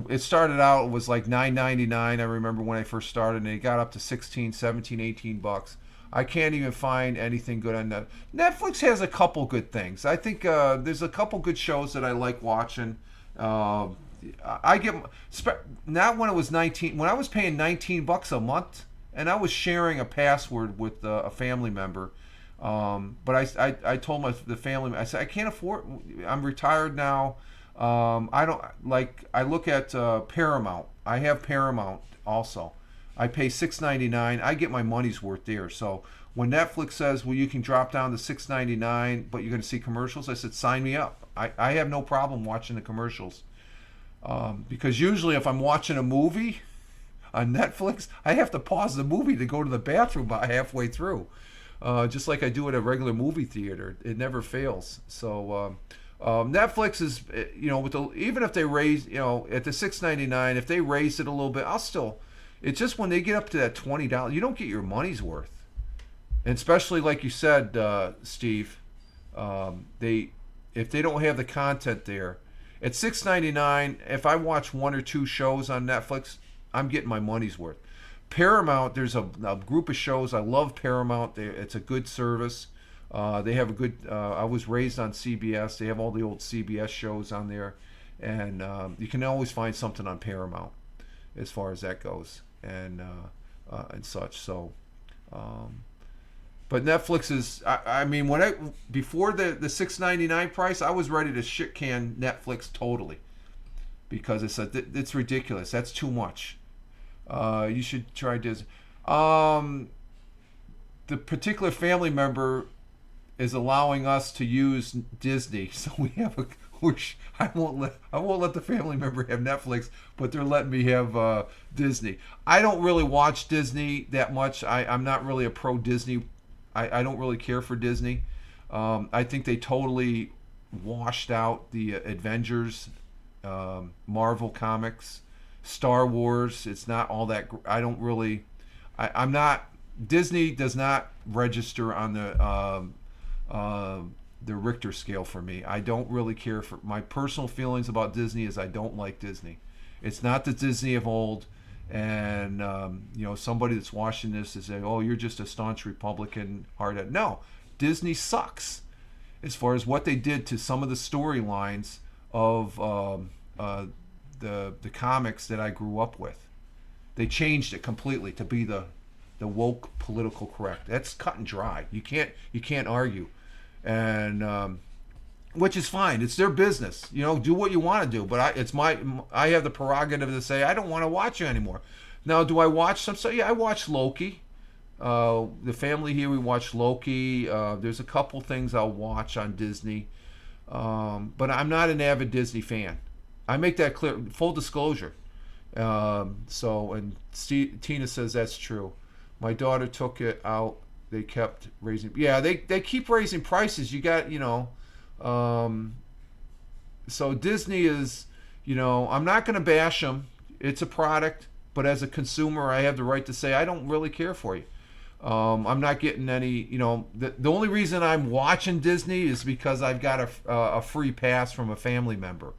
It started out, it was like $9.99. I remember when I first started, and it got up to 16, 17, 18 bucks. I can't even find anything good on that. Netflix has a couple good things. I think there's a couple good shows that I like watching. I get not when it was 19. When I was paying $19 a month, and I was sharing a password with a family member. But I told the family, I said, I can't afford, I'm retired now. I don't like, I look at Paramount. I have Paramount also. I pay $6.99. I get my money's worth there. So when Netflix says, well, you can drop down to $6.99, but you're going to see commercials, I said, sign me up. I have no problem watching the commercials. Because usually if I'm watching a movie on Netflix, I have to pause the movie to go to the bathroom about halfway through. Just like I do at a regular movie theater. It never fails. So Netflix is, with even if they raise, at the $6.99, if they raise it a little bit, I'll still. It's just when they get up to that $20, you don't get your money's worth. And especially like you said, Steve, if they don't have the content there, at $6.99, if I watch one or two shows on Netflix, I'm getting my money's worth. Paramount, there's a group of shows. I love Paramount. It's a good service. They have a good. I was raised on CBS. They have all the old CBS shows on there, and you can always find something on Paramount, as far as that goes, and such. So, but Netflix is. I mean, before the $6.99 price, I was ready to shit can Netflix totally, because it's ridiculous. That's too much. You should try Disney. The particular family member is allowing us to use Disney, so we have I won't let the family member have Netflix, but they're letting me have Disney. I don't really watch Disney that much. I'm not really a pro Disney. I don't really care for Disney. I think they totally washed out the Avengers, Marvel comics, Star Wars. It's not all that. I don't really. I'm not. Disney does not register on the Richter scale for me. I don't really care for. My personal feelings about Disney is I don't like Disney. It's not the Disney of old. And somebody that's watching this is saying, "Oh, you're just a staunch Republican hardhead." No, Disney sucks as far as what they did to some of the storylines of the comics that I grew up with. They changed it completely to be the woke political correct. That's cut and dry. You can't argue, and which is fine. It's their business. Do what you want to do. But I have the prerogative to say I don't want to watch you anymore. Now, do I watch some stuff? Yeah, I watch Loki. The family here, we watch Loki. There's a couple things I'll watch on Disney, but I'm not an avid Disney fan. I make that clear. Full disclosure. And Tina says that's true. My daughter took it out. They kept raising. Yeah, they keep raising prices. You got so Disney is, I'm not going to bash them. It's a product, but as a consumer, I have the right to say I don't really care for you. I'm not getting any, the only reason I'm watching Disney is because I've got a free pass from a family member.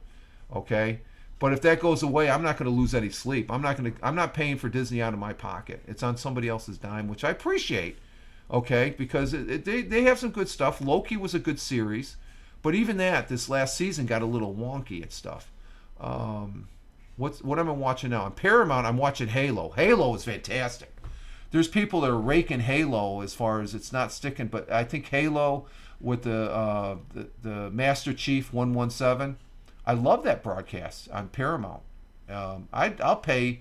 Okay? But if that goes away, I'm not going to lose any sleep. I'm not paying for Disney out of my pocket. It's on somebody else's dime, which I appreciate. Okay? Because they have some good stuff. Loki was a good series. But even this last season got a little wonky and stuff. What am I watching now? On Paramount, I'm watching Halo. Halo is fantastic. There's people that are raking Halo as far as it's not sticking, but I think Halo with the Master Chief 117, I love that broadcast on Paramount. I pay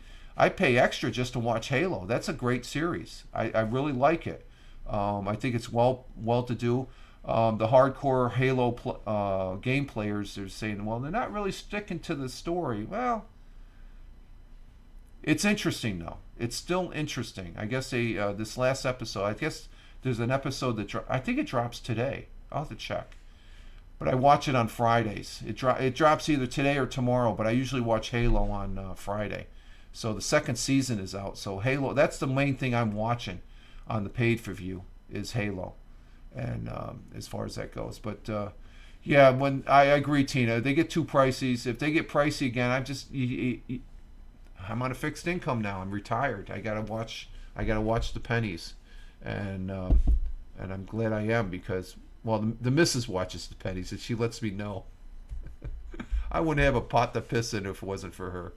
extra just to watch Halo. That's a great series. I really like it. I think it's well to do. The hardcore Halo game players are saying, well, they're not really sticking to the story. Well, it's interesting though. It's still interesting. I guess this last episode, I guess there's an episode that I think it drops today. I'll have to check. But I watch it on Fridays. It drops either today or tomorrow, but I usually watch Halo on Friday. So the second season is out. So Halo, that's the main thing I'm watching on the paid-for-view is Halo. And as far as that goes. But yeah, when I agree, Tina, they get too pricey. If they get pricey again, I'm on a fixed income now. I'm retired. I gotta watch the pennies, and I'm glad I am because the missus watches the pennies and she lets me know. I wouldn't have a pot to piss in if it wasn't for her,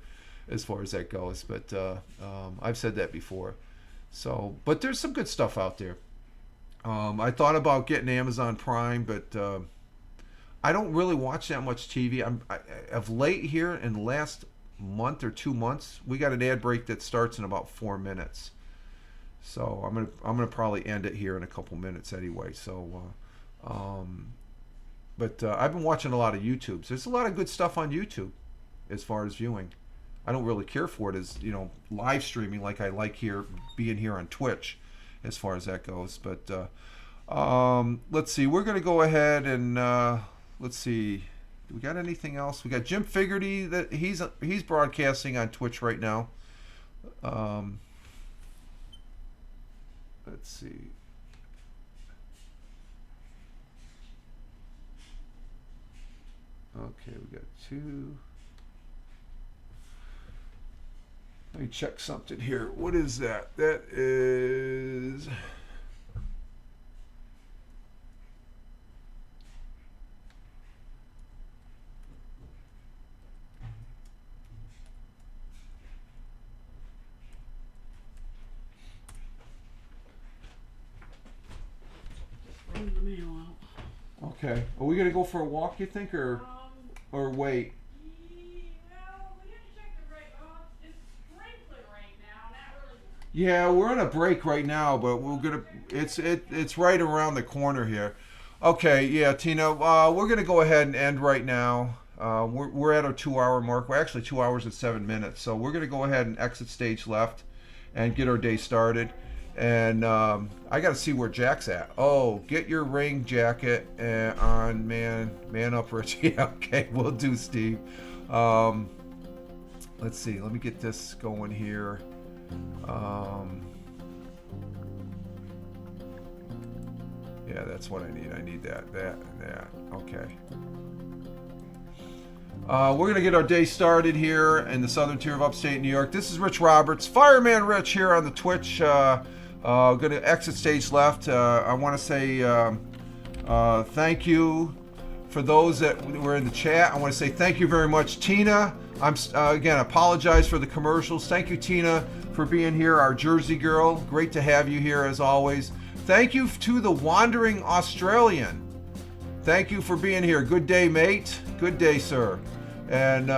as far as that goes. But I've said that before. So, but there's some good stuff out there. I thought about getting Amazon Prime, but I don't really watch that much TV. Of late here in the last month or 2 months, we got an ad break that starts in about 4 minutes. So I'm gonna probably end it here in a couple minutes anyway. So, but I've been watching a lot of YouTube. So there's a lot of good stuff on YouTube as far as viewing. I don't really care for it as live streaming like I like being here on Twitch, as far as that goes. But let's see. We're gonna go ahead and let's see. Do we got anything else? We got Jim Figerty that he's broadcasting on Twitch right now. Let's see. Okay, we got 2. Let me check something here. What is that? That is... Okay. Are we gonna go for a walk, you think, or wait? Yeah, we're on a break right now, but it's right around the corner here. Okay, yeah, Tina, we're gonna go ahead and end right now. We're at our 2-hour mark. We're actually 2 hours and 7 minutes, so we're gonna go ahead and exit stage left and get our day started. And I got to see where Jack's at. Oh, get your ring jacket on, man up, Rich. Yeah, okay, we'll do, Steve. Let's see. Let me get this going here. Yeah, that's what I need. I need that. Okay. We're going to get our day started here in the southern tier of upstate New York. This is Rich Roberts, Fireman Rich here on the Twitch. Going to exit stage left. I want to say thank you for those that were in the chat. I want to say thank you very much, Tina. I'm again apologize for the commercials. Thank you, Tina, for being here, our Jersey girl. Great to have you here as always. Thank you to the Wandering Australian. Thank you for being here. Good day, mate. Good day, sir. And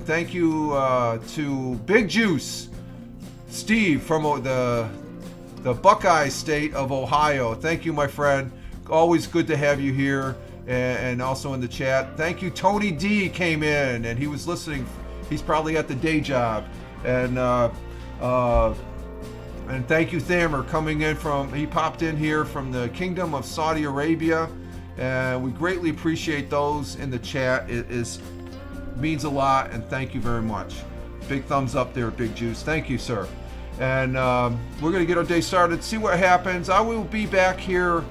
thank you to Big Juice, Steve from the Buckeye State of Ohio. Thank you, my friend. Always good to have you here and also in the chat. Thank you. Tony D came in and he was listening. He's probably at the day job. And thank you, Thamer, coming in he popped in here from the Kingdom of Saudi Arabia. And we greatly appreciate those in the chat. It means a lot, and thank you very much. Big thumbs up there, Big Juice. Thank you, sir. And we're going to get our day started, see what happens. I will be back here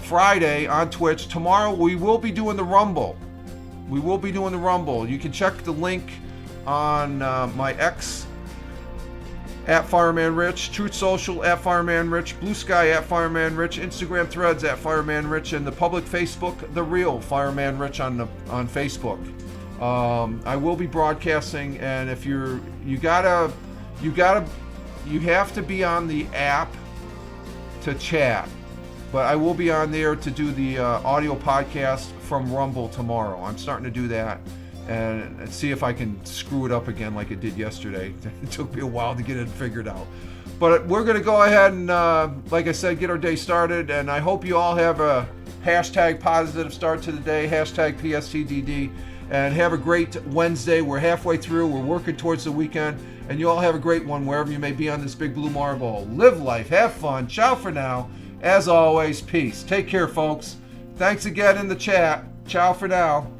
Friday on Twitch. Tomorrow we will be doing the Rumble. You can check the link on my X at Fireman Rich, Truth Social at Fireman Rich, Blue Sky at Fireman Rich, Instagram Threads at Fireman Rich, and the public Facebook, The Real Fireman Rich on Facebook. I will be broadcasting, and if you have to be on the app to chat, but I will be on there to do the audio podcast from Rumble tomorrow. I'm starting to do that and see if I can screw it up again like it did yesterday. It took me a while to get it figured out. But we're going to go ahead and, like I said, get our day started, and I hope you all have a hashtag positive start to the day, hashtag PSTTD, and have a great Wednesday. We're halfway through. We're working towards the weekend. And you all have a great one wherever you may be on this big blue marble. Live life. Have fun. Ciao for now. As always, peace. Take care, folks. Thanks again in the chat. Ciao for now.